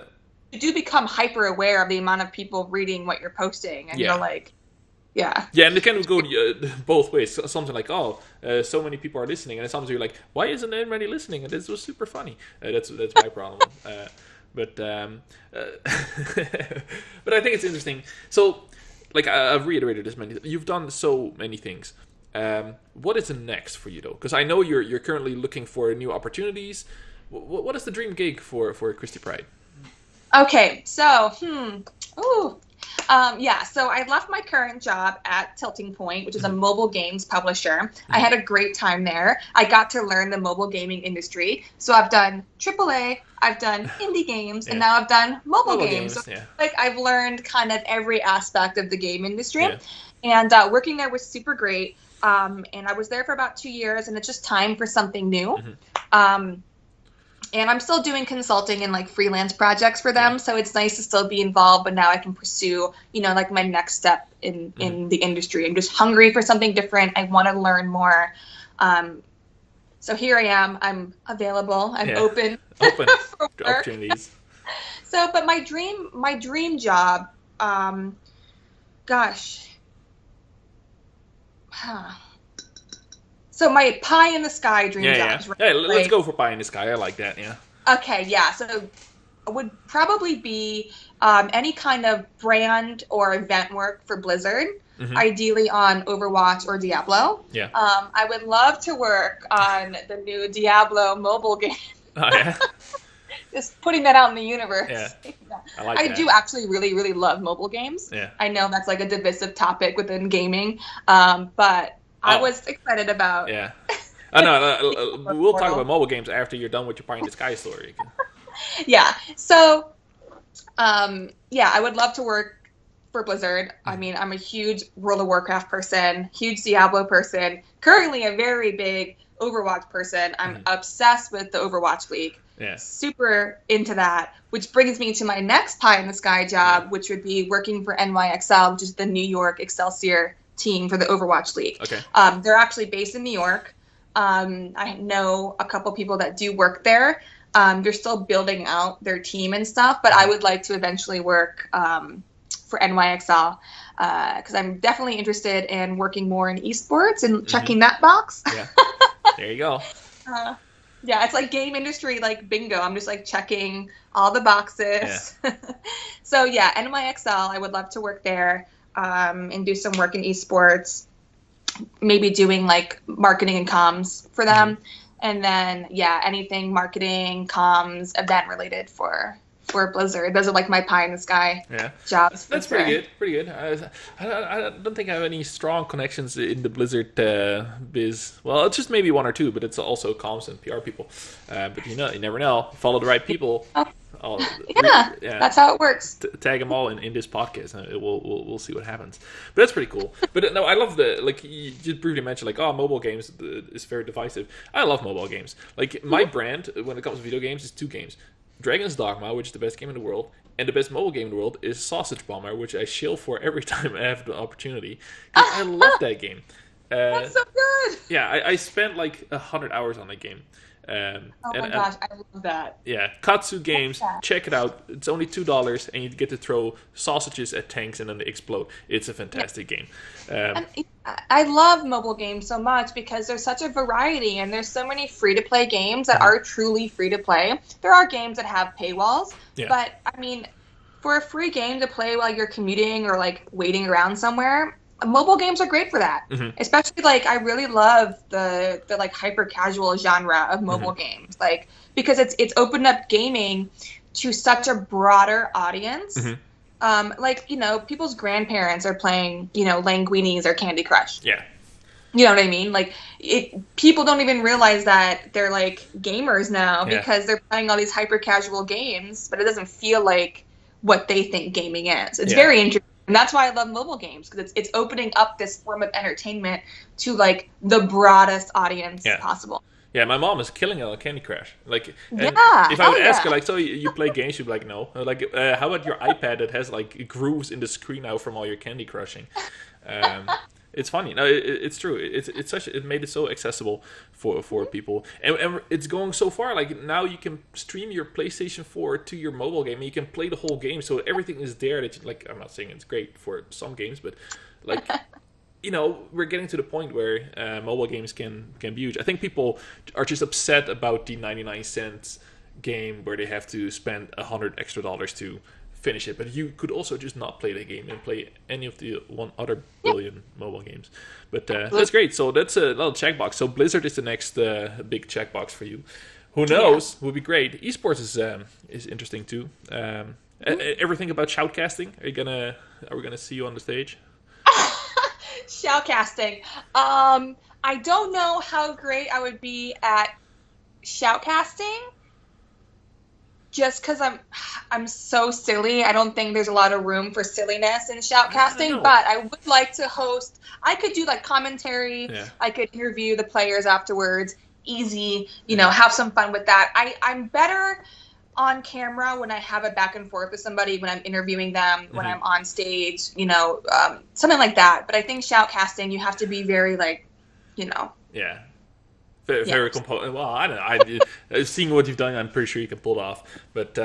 do become hyper aware of the amount of people reading what you're posting, and you're like, yeah, and it can go both ways. Something like, so many people are listening, and sometimes you're like, why isn't anybody listening? And this was super funny. That's my problem. But I think it's interesting. So, like I've reiterated this many. You've done so many things. What is the next for you though? Because I know you're currently looking for new opportunities. What is the dream gig for Krysti Pryde? Okay, so so I left my current job at Tilting Point, which is a mobile games publisher. I had a great time there. I got to learn the mobile gaming industry. So I've done AAA, I've done indie games, and now I've done mobile games. So like I've learned kind of every aspect of the game industry. And working there was super great. And I was there for about 2 years, and it's just time for something new. And I'm still doing consulting and like freelance projects for them. So it's nice to still be involved, but now I can pursue, like my next step in the industry. I'm just hungry for something different. I want to learn more. So here I am. I'm available. I'm open for opportunities. So, but my dream job, So my pie in the sky dream jobs. Right? Yeah, let's go for pie in the sky. I like that. Yeah. Okay. Yeah. So it would probably be any kind of brand or event work for Blizzard, ideally on Overwatch or Diablo. Yeah. I would love to work on the new Diablo mobile game. Oh yeah. Just putting that out in the universe. Yeah. I do actually really, really love mobile games. Yeah. I know that's like a divisive topic within gaming, but I was excited about. Yeah. We'll talk about mobile games after you're done with your pie in the sky story. Yeah. So, I would love to work for Blizzard. I mean, I'm a huge World of Warcraft person, huge Diablo person, currently a very big Overwatch person. I'm obsessed with the Overwatch League. Yeah. Super into that, which brings me to my next pie in the sky job, which would be working for NYXL, which is the New York Excelsior team for the Overwatch League. Okay. They're actually based in New York. I know a couple people that do work there. They're still building out their team and stuff, but I would like to eventually work for NYXL because I'm definitely interested in working more in esports and checking that box. Yeah. There you go. It's like game industry, like bingo. I'm just like checking all the boxes. Yeah. So NYXL, I would love to work there and do some work in esports, maybe doing like marketing and comms for them. And then, anything marketing, comms, event related for Blizzard. Those are like my pie in the sky jobs. That's pretty good. I don't think I have any strong connections in the Blizzard biz. Well, it's just maybe one or two, but it's also comms and PR people. But you never know. Follow the right people. That's how it works. Tag them all in this podcast, and we'll see what happens. But that's pretty cool. But no, I love you just briefly mentioned mobile games is very divisive. I love mobile games. Like my brand when it comes to video games is 2 games: Dragon's Dogma, which is the best game in the world, and the best mobile game in the world is Sausage Bomber, which I shill for every time I have the opportunity. I love that game. That's so good. Yeah, I spent 100 hours on that game. Gosh, I love that. Yeah, Katsu Games, check it out. It's only $2, and you get to throw sausages at tanks, and then they explode. It's a fantastic game. I love mobile games so much because there's such a variety, and there's so many free-to-play games that are truly free-to-play. There are games that have paywalls, but I mean, for a free game to play while you're commuting or waiting around somewhere, mobile games are great for that. Especially I really love the hyper casual genre of mobile games, because it's opened up gaming to such a broader audience. People's grandparents are playing Linguinis or Candy Crush. Yeah, you know what I mean. People don't even realize that they're gamers now because they're playing all these hyper casual games, but it doesn't feel like what they think gaming is. It's very interesting. And that's why I love mobile games, because it's opening up this form of entertainment to the broadest audience possible. Yeah, my mom is killing it on Candy Crush. Like, and Yeah, if I would ask her, like, so you play games, she'd be like, no. Like, how about your iPad that has like grooves in the screen now from all your Candy Crushing? It's funny. No, it's true. It made it so accessible for people, and it's going so far. Like now, you can stream your PlayStation 4 to your mobile game, and you can play the whole game. So everything is there. That you, like, I'm not saying it's great for some games, but like. We're getting to the point where mobile games can be huge. I think people are just upset about the 99 cents game where they have to spend $100 extra to finish it. But you could also just not play the game and play any of the other billion mobile games. But that's great. So that's a little checkbox. So Blizzard is the next big checkbox for you. Who knows? Would be great. Esports is interesting too. Everything about shoutcasting? Are we gonna see you on the stage? Shoutcasting. I don't know how great I would be at shoutcasting. Just because I'm so silly. I don't think there's a lot of room for silliness in shoutcasting. But I would like to host. I could do like commentary. Yeah. I could interview the players afterwards. Easy. Have some fun with that. I'm better on camera when I have a back and forth with somebody, when I'm interviewing them, when I'm on stage, something like that. But I think shoutcasting, you have to be very Yeah. Very composed. Well, I don't know. Seeing what you've done, I'm pretty sure you can pull it off. But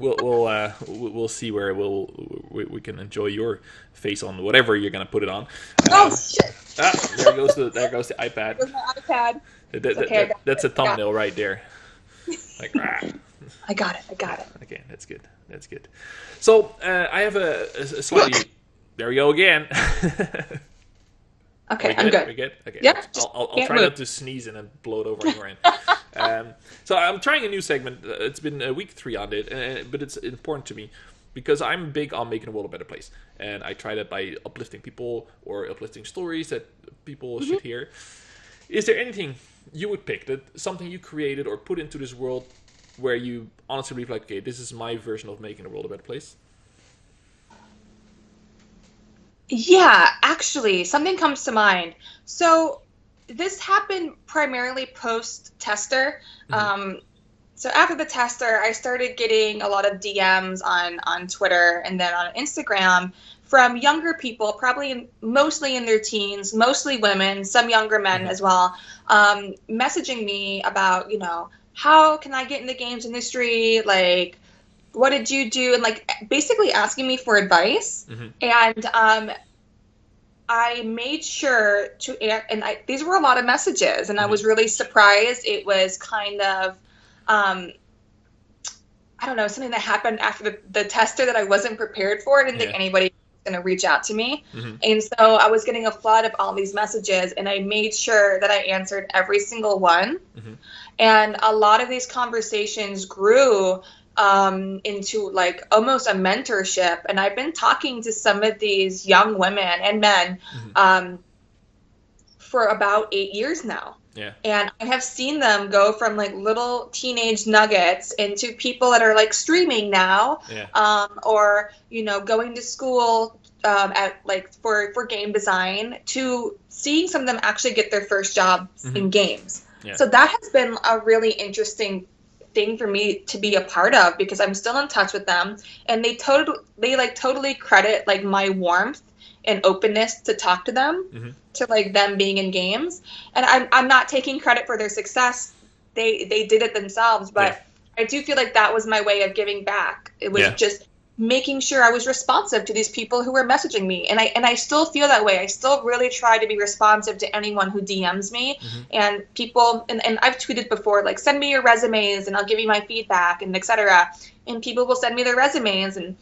we'll see where we can enjoy your face on whatever you're gonna put it on. Shit! There goes the iPad. There's my iPad. That's a thumbnail right there. Like. I got it. Okay, that's good. So I have a slightly. There we go again. Okay, I'm good. We good? Okay. Yeah. I'll try not to sneeze and then blow it over on your end. So I'm trying a new segment. It's been week 3 on it, but it's important to me because I'm big on making the world a better place, and I try that by uplifting people or uplifting stories that people should hear. Is there anything you would pick, that something you created or put into this world, where you honestly believe, like, okay, this is my version of making the world a better place? Yeah, actually, something comes to mind. So this happened primarily post-tester. So after the tester, I started getting a lot of DMs on Twitter and then on Instagram from younger people, mostly in their teens, mostly women, some younger men as well, messaging me about, how can I get in the games industry? Like, what did you do? And like basically asking me for advice. And I made sure to, and these were a lot of messages, and I was really surprised. It was kind of, I don't know, something that happened after the tester that I wasn't prepared for. I didn't think anybody was going to reach out to me. And so I was getting a flood of all these messages, and I made sure that I answered every single one. And a lot of these conversations grew into like almost a mentorship. And I've been talking to some of these young women and men for about 8 years now. Yeah. And I have seen them go from like little teenage nuggets into people that are like streaming now, or, going to school at like for game design, to seeing some of them actually get their first jobs in games. Yeah. So that has been a really interesting thing for me to be a part of, because I'm still in touch with them, and they totally credit like my warmth and openness to talk to them, to like them being in games. And I'm not taking credit for their success. They did it themselves, but I do feel like that was my way of giving back. It was just making sure I was responsive to these people who were messaging me. And I still feel that way. I still really try to be responsive to anyone who DMs me. And people, and I've tweeted before, like, send me your resumes and I'll give you my feedback, and etc. And people will send me their resumes and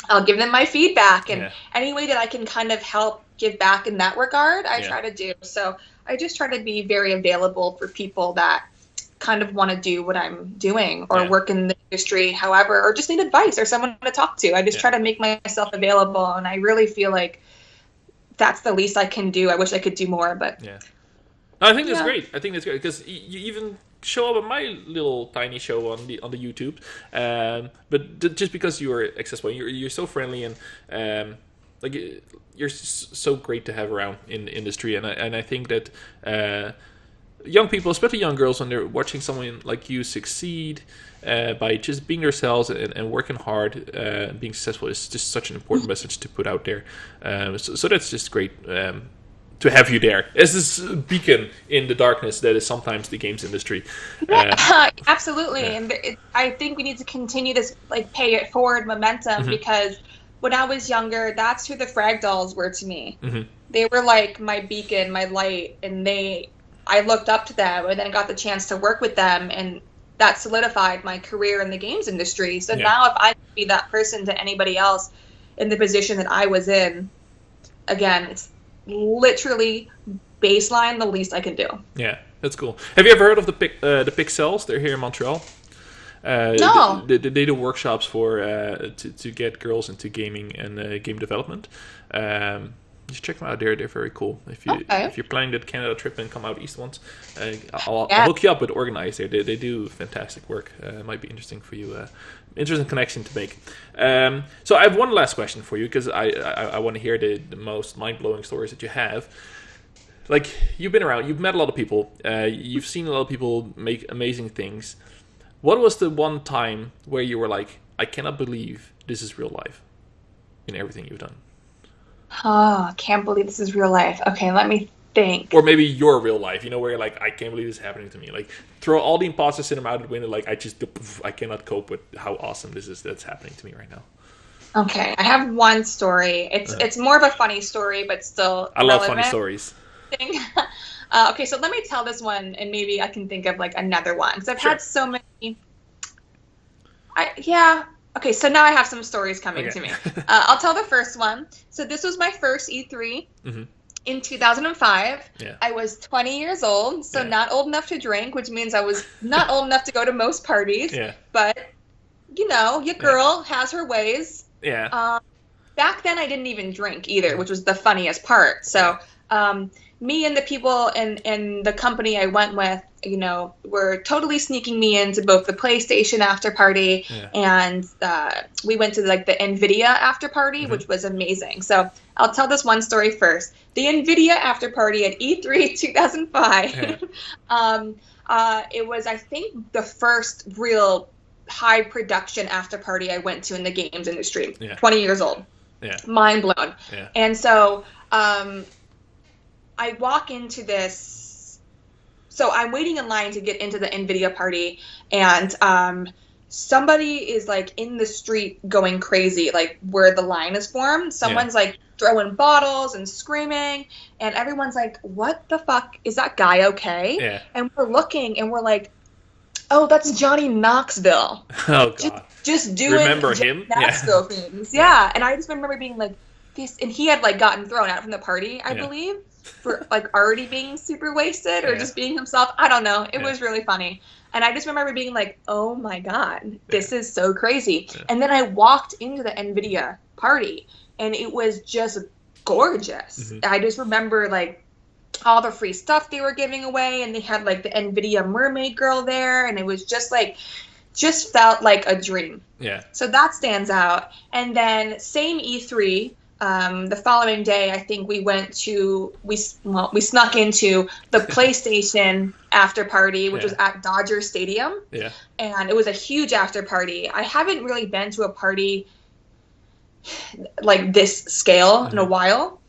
I'll give them my feedback. And any way that I can kind of help give back in that regard, I try to do. So I just try to be very available for people that kind of want to do what I'm doing, or work in the industry, however, or just need advice or someone to talk to. I just try to make myself available, and I really feel like that's the least I can do. I wish I could do more, but no, I think that's great. I think that's great, because you even show up on my little tiny show on the YouTube, but just because you are accessible, you're so friendly, and like, you're so great to have around in the industry, and I think that young people, especially young girls, when they're watching someone like you succeed by just being themselves and working hard, being successful, is just such an important message to put out there. So that's just great to have you there as this beacon in the darkness that is sometimes the games industry. Absolutely, and I think we need to continue this like pay it forward momentum because when I was younger, that's who the Frag Dolls were to me. They were like my beacon, my light, and I looked up to them, and then I got the chance to work with them, and that solidified my career in the games industry. So now if I can be that person to anybody else in the position that I was in, again, it's literally baseline the least I can do. Yeah, that's cool. Have you ever heard of the Pixels? They're here in Montreal. No. They do workshops for to get girls into gaming and game development. Just check them out. They're very cool. If you're planning that Canada trip and come out east once, I'll hook you up with Organize. They do fantastic work. It might be interesting for you. Interesting connection to make. So I have one last question for you because I want to hear the most mind-blowing stories that you have. Like, you've been around, you've met a lot of people, you've seen a lot of people make amazing things. What was the one time where you were like, I cannot believe this is real life in everything you've done? Oh, I can't believe this is real life. Okay, let me think. Or maybe your real life, where you're like, I can't believe this is happening to me. Like, throw all the imposter syndrome out the window. Like, I cannot cope with how awesome this is that's happening to me right now. Okay, I have one story. It's more of a funny story, but still I love funny stories. Okay, so let me tell this one, and maybe I can think of like another one because I've had so many. Okay, so now I have some stories coming to me. I'll tell the first one. So this was my first E3 in 2005. Yeah. I was 20 years old, so not old enough to drink, which means I was not old enough to go to most parties. Yeah. But, your girl has her ways. Yeah. Back then, I didn't even drink either, which was the funniest part. So me and the people in the company I went with, were totally sneaking me into both the PlayStation after party and we went to like the NVIDIA after party, which was amazing. So I'll tell this one story first. The NVIDIA after party at E3 2005, it was, I think, the first real high production after party I went to in the games industry. 20 years old. Mind blown. And so I walk into this, so I'm waiting in line to get into the NVIDIA party, and somebody is like in the street going crazy, like where the line is formed. Someone's like throwing bottles and screaming, and everyone's like, what the fuck? Is that guy okay? Yeah. And we're looking, and we're like, oh, that's Johnny Knoxville. Oh, God. Just doing him? Knoxville things. Yeah, and I just remember being like, this, and he had like gotten thrown out from the party, I believe, for like already being super wasted or just being himself. I don't know. It was really funny. And I just remember being like, oh my God, this is so crazy. Yeah. And then I walked into the NVIDIA party and it was just gorgeous. I just remember like all the free stuff they were giving away, and they had like the NVIDIA mermaid girl there, and it was just like, just felt like a dream. Yeah. So that stands out. And then same E3, the following day, I think we snuck into the PlayStation after party, which was at Dodger Stadium. Yeah. And it was a huge after party. I haven't really been to a party like this scale in a while.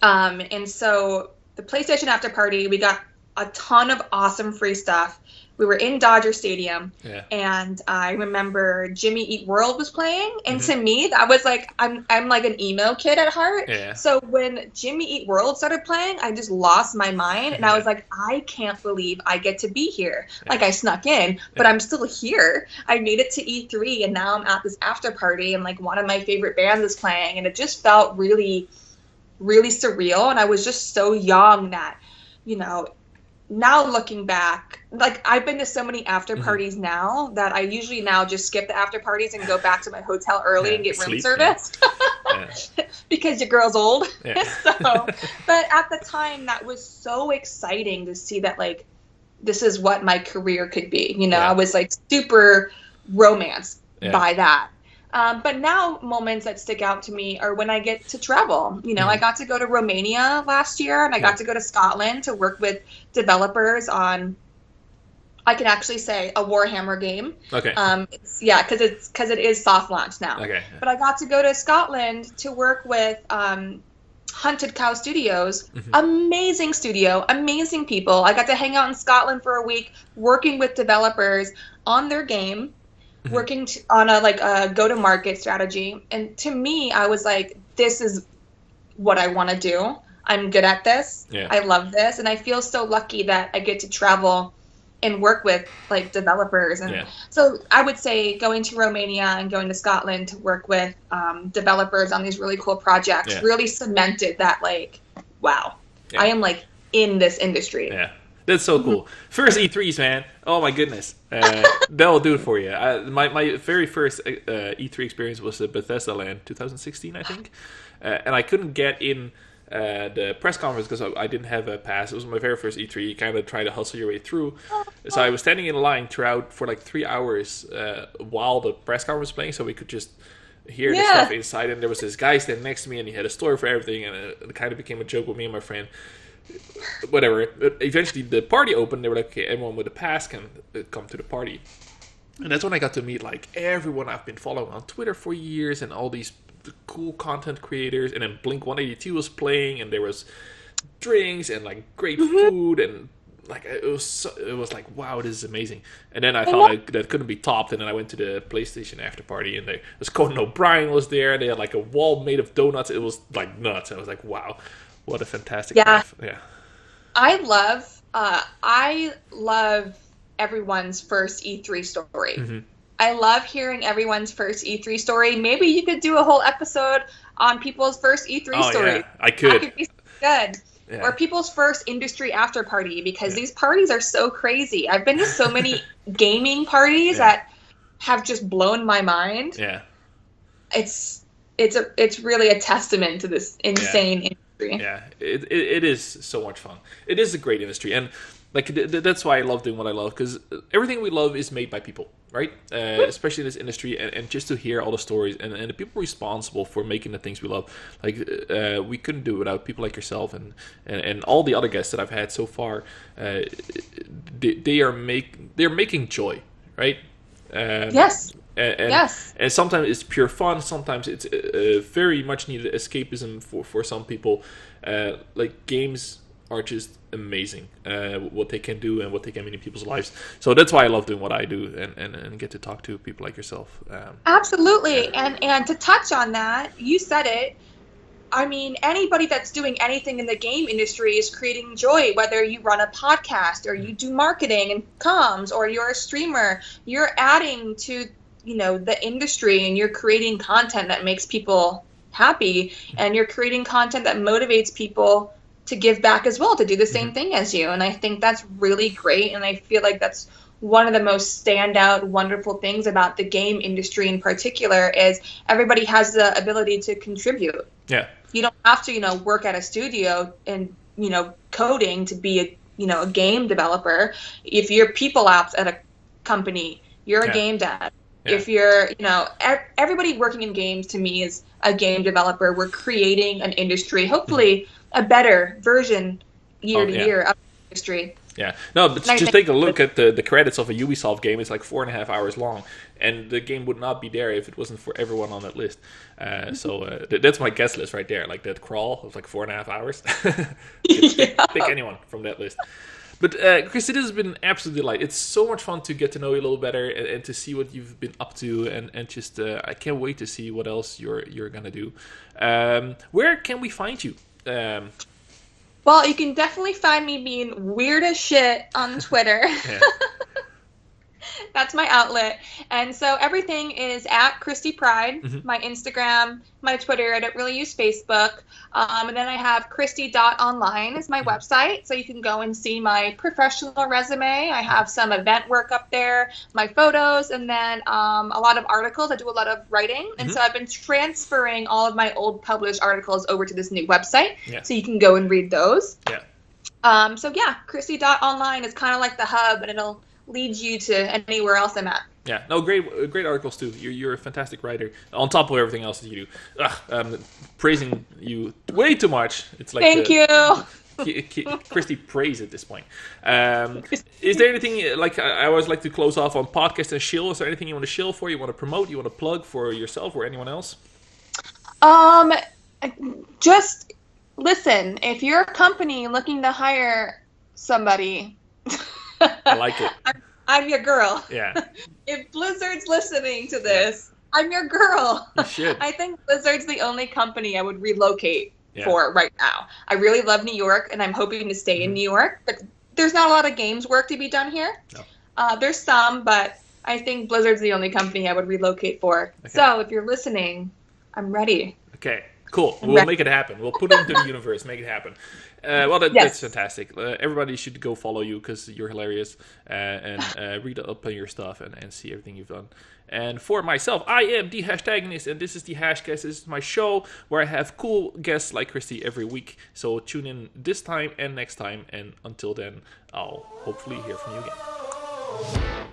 And so the PlayStation after party, we got a ton of awesome free stuff. We were in Dodger Stadium, and I remember Jimmy Eat World was playing, and to me, that was like, I'm like an emo kid at heart, so when Jimmy Eat World started playing, I just lost my mind, and I was like, I can't believe I get to be here. Like, I snuck in, but I'm still here. I made it to E3, and now I'm at this after party, and like one of my favorite bands is playing, and it just felt really, really surreal, and I was just so young that, now looking back, like I've been to so many after parties now that I usually now just skip the after parties and go back to my hotel early and get room service because your girl's old. Yeah. But at the time, that was so exciting to see that like this is what my career could be. I was like super romanced by that. But now moments that stick out to me are when I get to travel. I got to go to Romania last year, and I got to go to Scotland to work with developers on, I can actually say, a Warhammer game. Okay. Because it is soft launch now. Okay. But I got to go to Scotland to work with Hunted Cow Studios. Amazing studio, amazing people. I got to hang out in Scotland for a week working with developers on their game, working on a go-to-market strategy. And to me, I was like, this is what I want to do. I'm good at this. Yeah. I love this. And I feel so lucky that I get to travel and work with developers. And so I would say going to Romania and going to Scotland to work with developers on these really cool projects really cemented that wow, I am in this industry. Yeah, that's so cool. First E3s, man. Oh my goodness. That'll do it for you. My very first E3 experience was at Bethesda Land 2016, I think. And I couldn't get in the press conference because I didn't have a pass. It was my very first E3. You kind of try to hustle your way through. So I was standing in line throughout for 3 hours while the press conference was playing, so we could just hear the stuff inside. And there was this guy standing next to me, and he had a story for everything, and it kind of became a joke with me and my friend. Whatever. But eventually the party opened. They were like, okay, everyone with a pass can come to the party. And that's when I got to meet everyone I've been following on Twitter for years, and all these cool content creators. And then Blink 182 was playing, and there was drinks and great food, and it was like, wow, this is amazing. And then I thought that couldn't be topped, and then I went to the PlayStation after party, and there was Conan O'Brien was there. They had a wall made of donuts. It was nuts. I was like, wow, what a fantastic life. Yeah. I love everyone's first E3 story. I love hearing everyone's first E3 story. Maybe you could do a whole episode on people's first E3 story. Yeah, I could. That could be good. Yeah. Or people's first industry after party, because these parties are so crazy. I've been to so many gaming parties that have just blown my mind. Yeah. It's really a testament to this insane industry. Yeah, it is so much fun. It is a great industry, and that's why I love doing what I love, because everything we love is made by people, right? Especially in this industry, and just to hear all the stories and the people responsible for making the things we love. We couldn't do it without people like yourself and all the other guests that I've had so far. They're making joy, right? Yes. And sometimes it's pure fun. Sometimes it's very much needed escapism for some people. Games are just amazing, what they can do and what they can mean in people's lives. So that's why I love doing what I do, and get to talk to people like yourself. Absolutely. And to touch on that, you said it. I mean, anybody that's doing anything in the game industry is creating joy, whether you run a podcast or you do marketing and comms or you're a streamer. You're adding to the industry, and you're creating content that makes people happy, and you're creating content that motivates people to give back as well, to do the same thing as you. And I think that's really great, and I feel like that's one of the most standout, wonderful things about the game industry in particular is everybody has the ability to contribute. Yeah. You don't have to, work at a studio and, coding to be a game developer. If you're people apps at a company, you're a game dev. Yeah. If you're, everybody working in games to me is a game developer. We're creating an industry, hopefully a better version year to year of the industry. Yeah. No, but just take a look at the credits of a Ubisoft game. It's 4.5 hours long, and the game would not be there if it wasn't for everyone on that list. So that's my guest list right there. That crawl was 4.5 hours. Pick anyone from that list. But Christy, this has been an absolute delight. It's so much fun to get to know you a little better and to see what you've been up to, and just I can't wait to see what else you're gonna do. Where can we find you? Well, you can definitely find me being weird as shit on Twitter. That's my outlet. And so everything is at Krysti Pryde, my Instagram, my Twitter. I don't really use Facebook. And then I have Krysti.online is my website. So you can go and see my professional resume. I have some event work up there, my photos, and then a lot of articles. I do a lot of writing. And so I've been transferring all of my old published articles over to this new website. Yeah. So you can go and read those. Yeah. Krysti.online is kind of like the hub, and it'll lead you to anywhere else I'm at. Yeah, no, great articles too. You're a fantastic writer. On top of everything else that you do, praising you way too much. It's like thank you. Christy praise at this point. Is there anything like I always like to close off on podcast and shill? Is there anything you want to shill for? You want to promote? You want to plug for yourself or anyone else? Just listen. If you're a company looking to hire somebody, I like it. I'm your girl. Yeah. If Blizzard's listening to this, I'm your girl. You should. I think Blizzard's the only company I would relocate for right now. I really love New York, and I'm hoping to stay in New York, but there's not a lot of games work to be done here. No. There's some, but I think Blizzard's the only company I would relocate for. Okay. So if you're listening, I'm ready. Okay, cool. We'll make it happen. We'll put it into the universe, make it happen. That's fantastic. Everybody should go follow you because you're hilarious and read up on your stuff and see everything you've done. And for myself, I am the Hashtagonist, and this is the Hashcast. This is my show where I have cool guests like Christy every week. So tune in this time and next time. And until then, I'll hopefully hear from you again.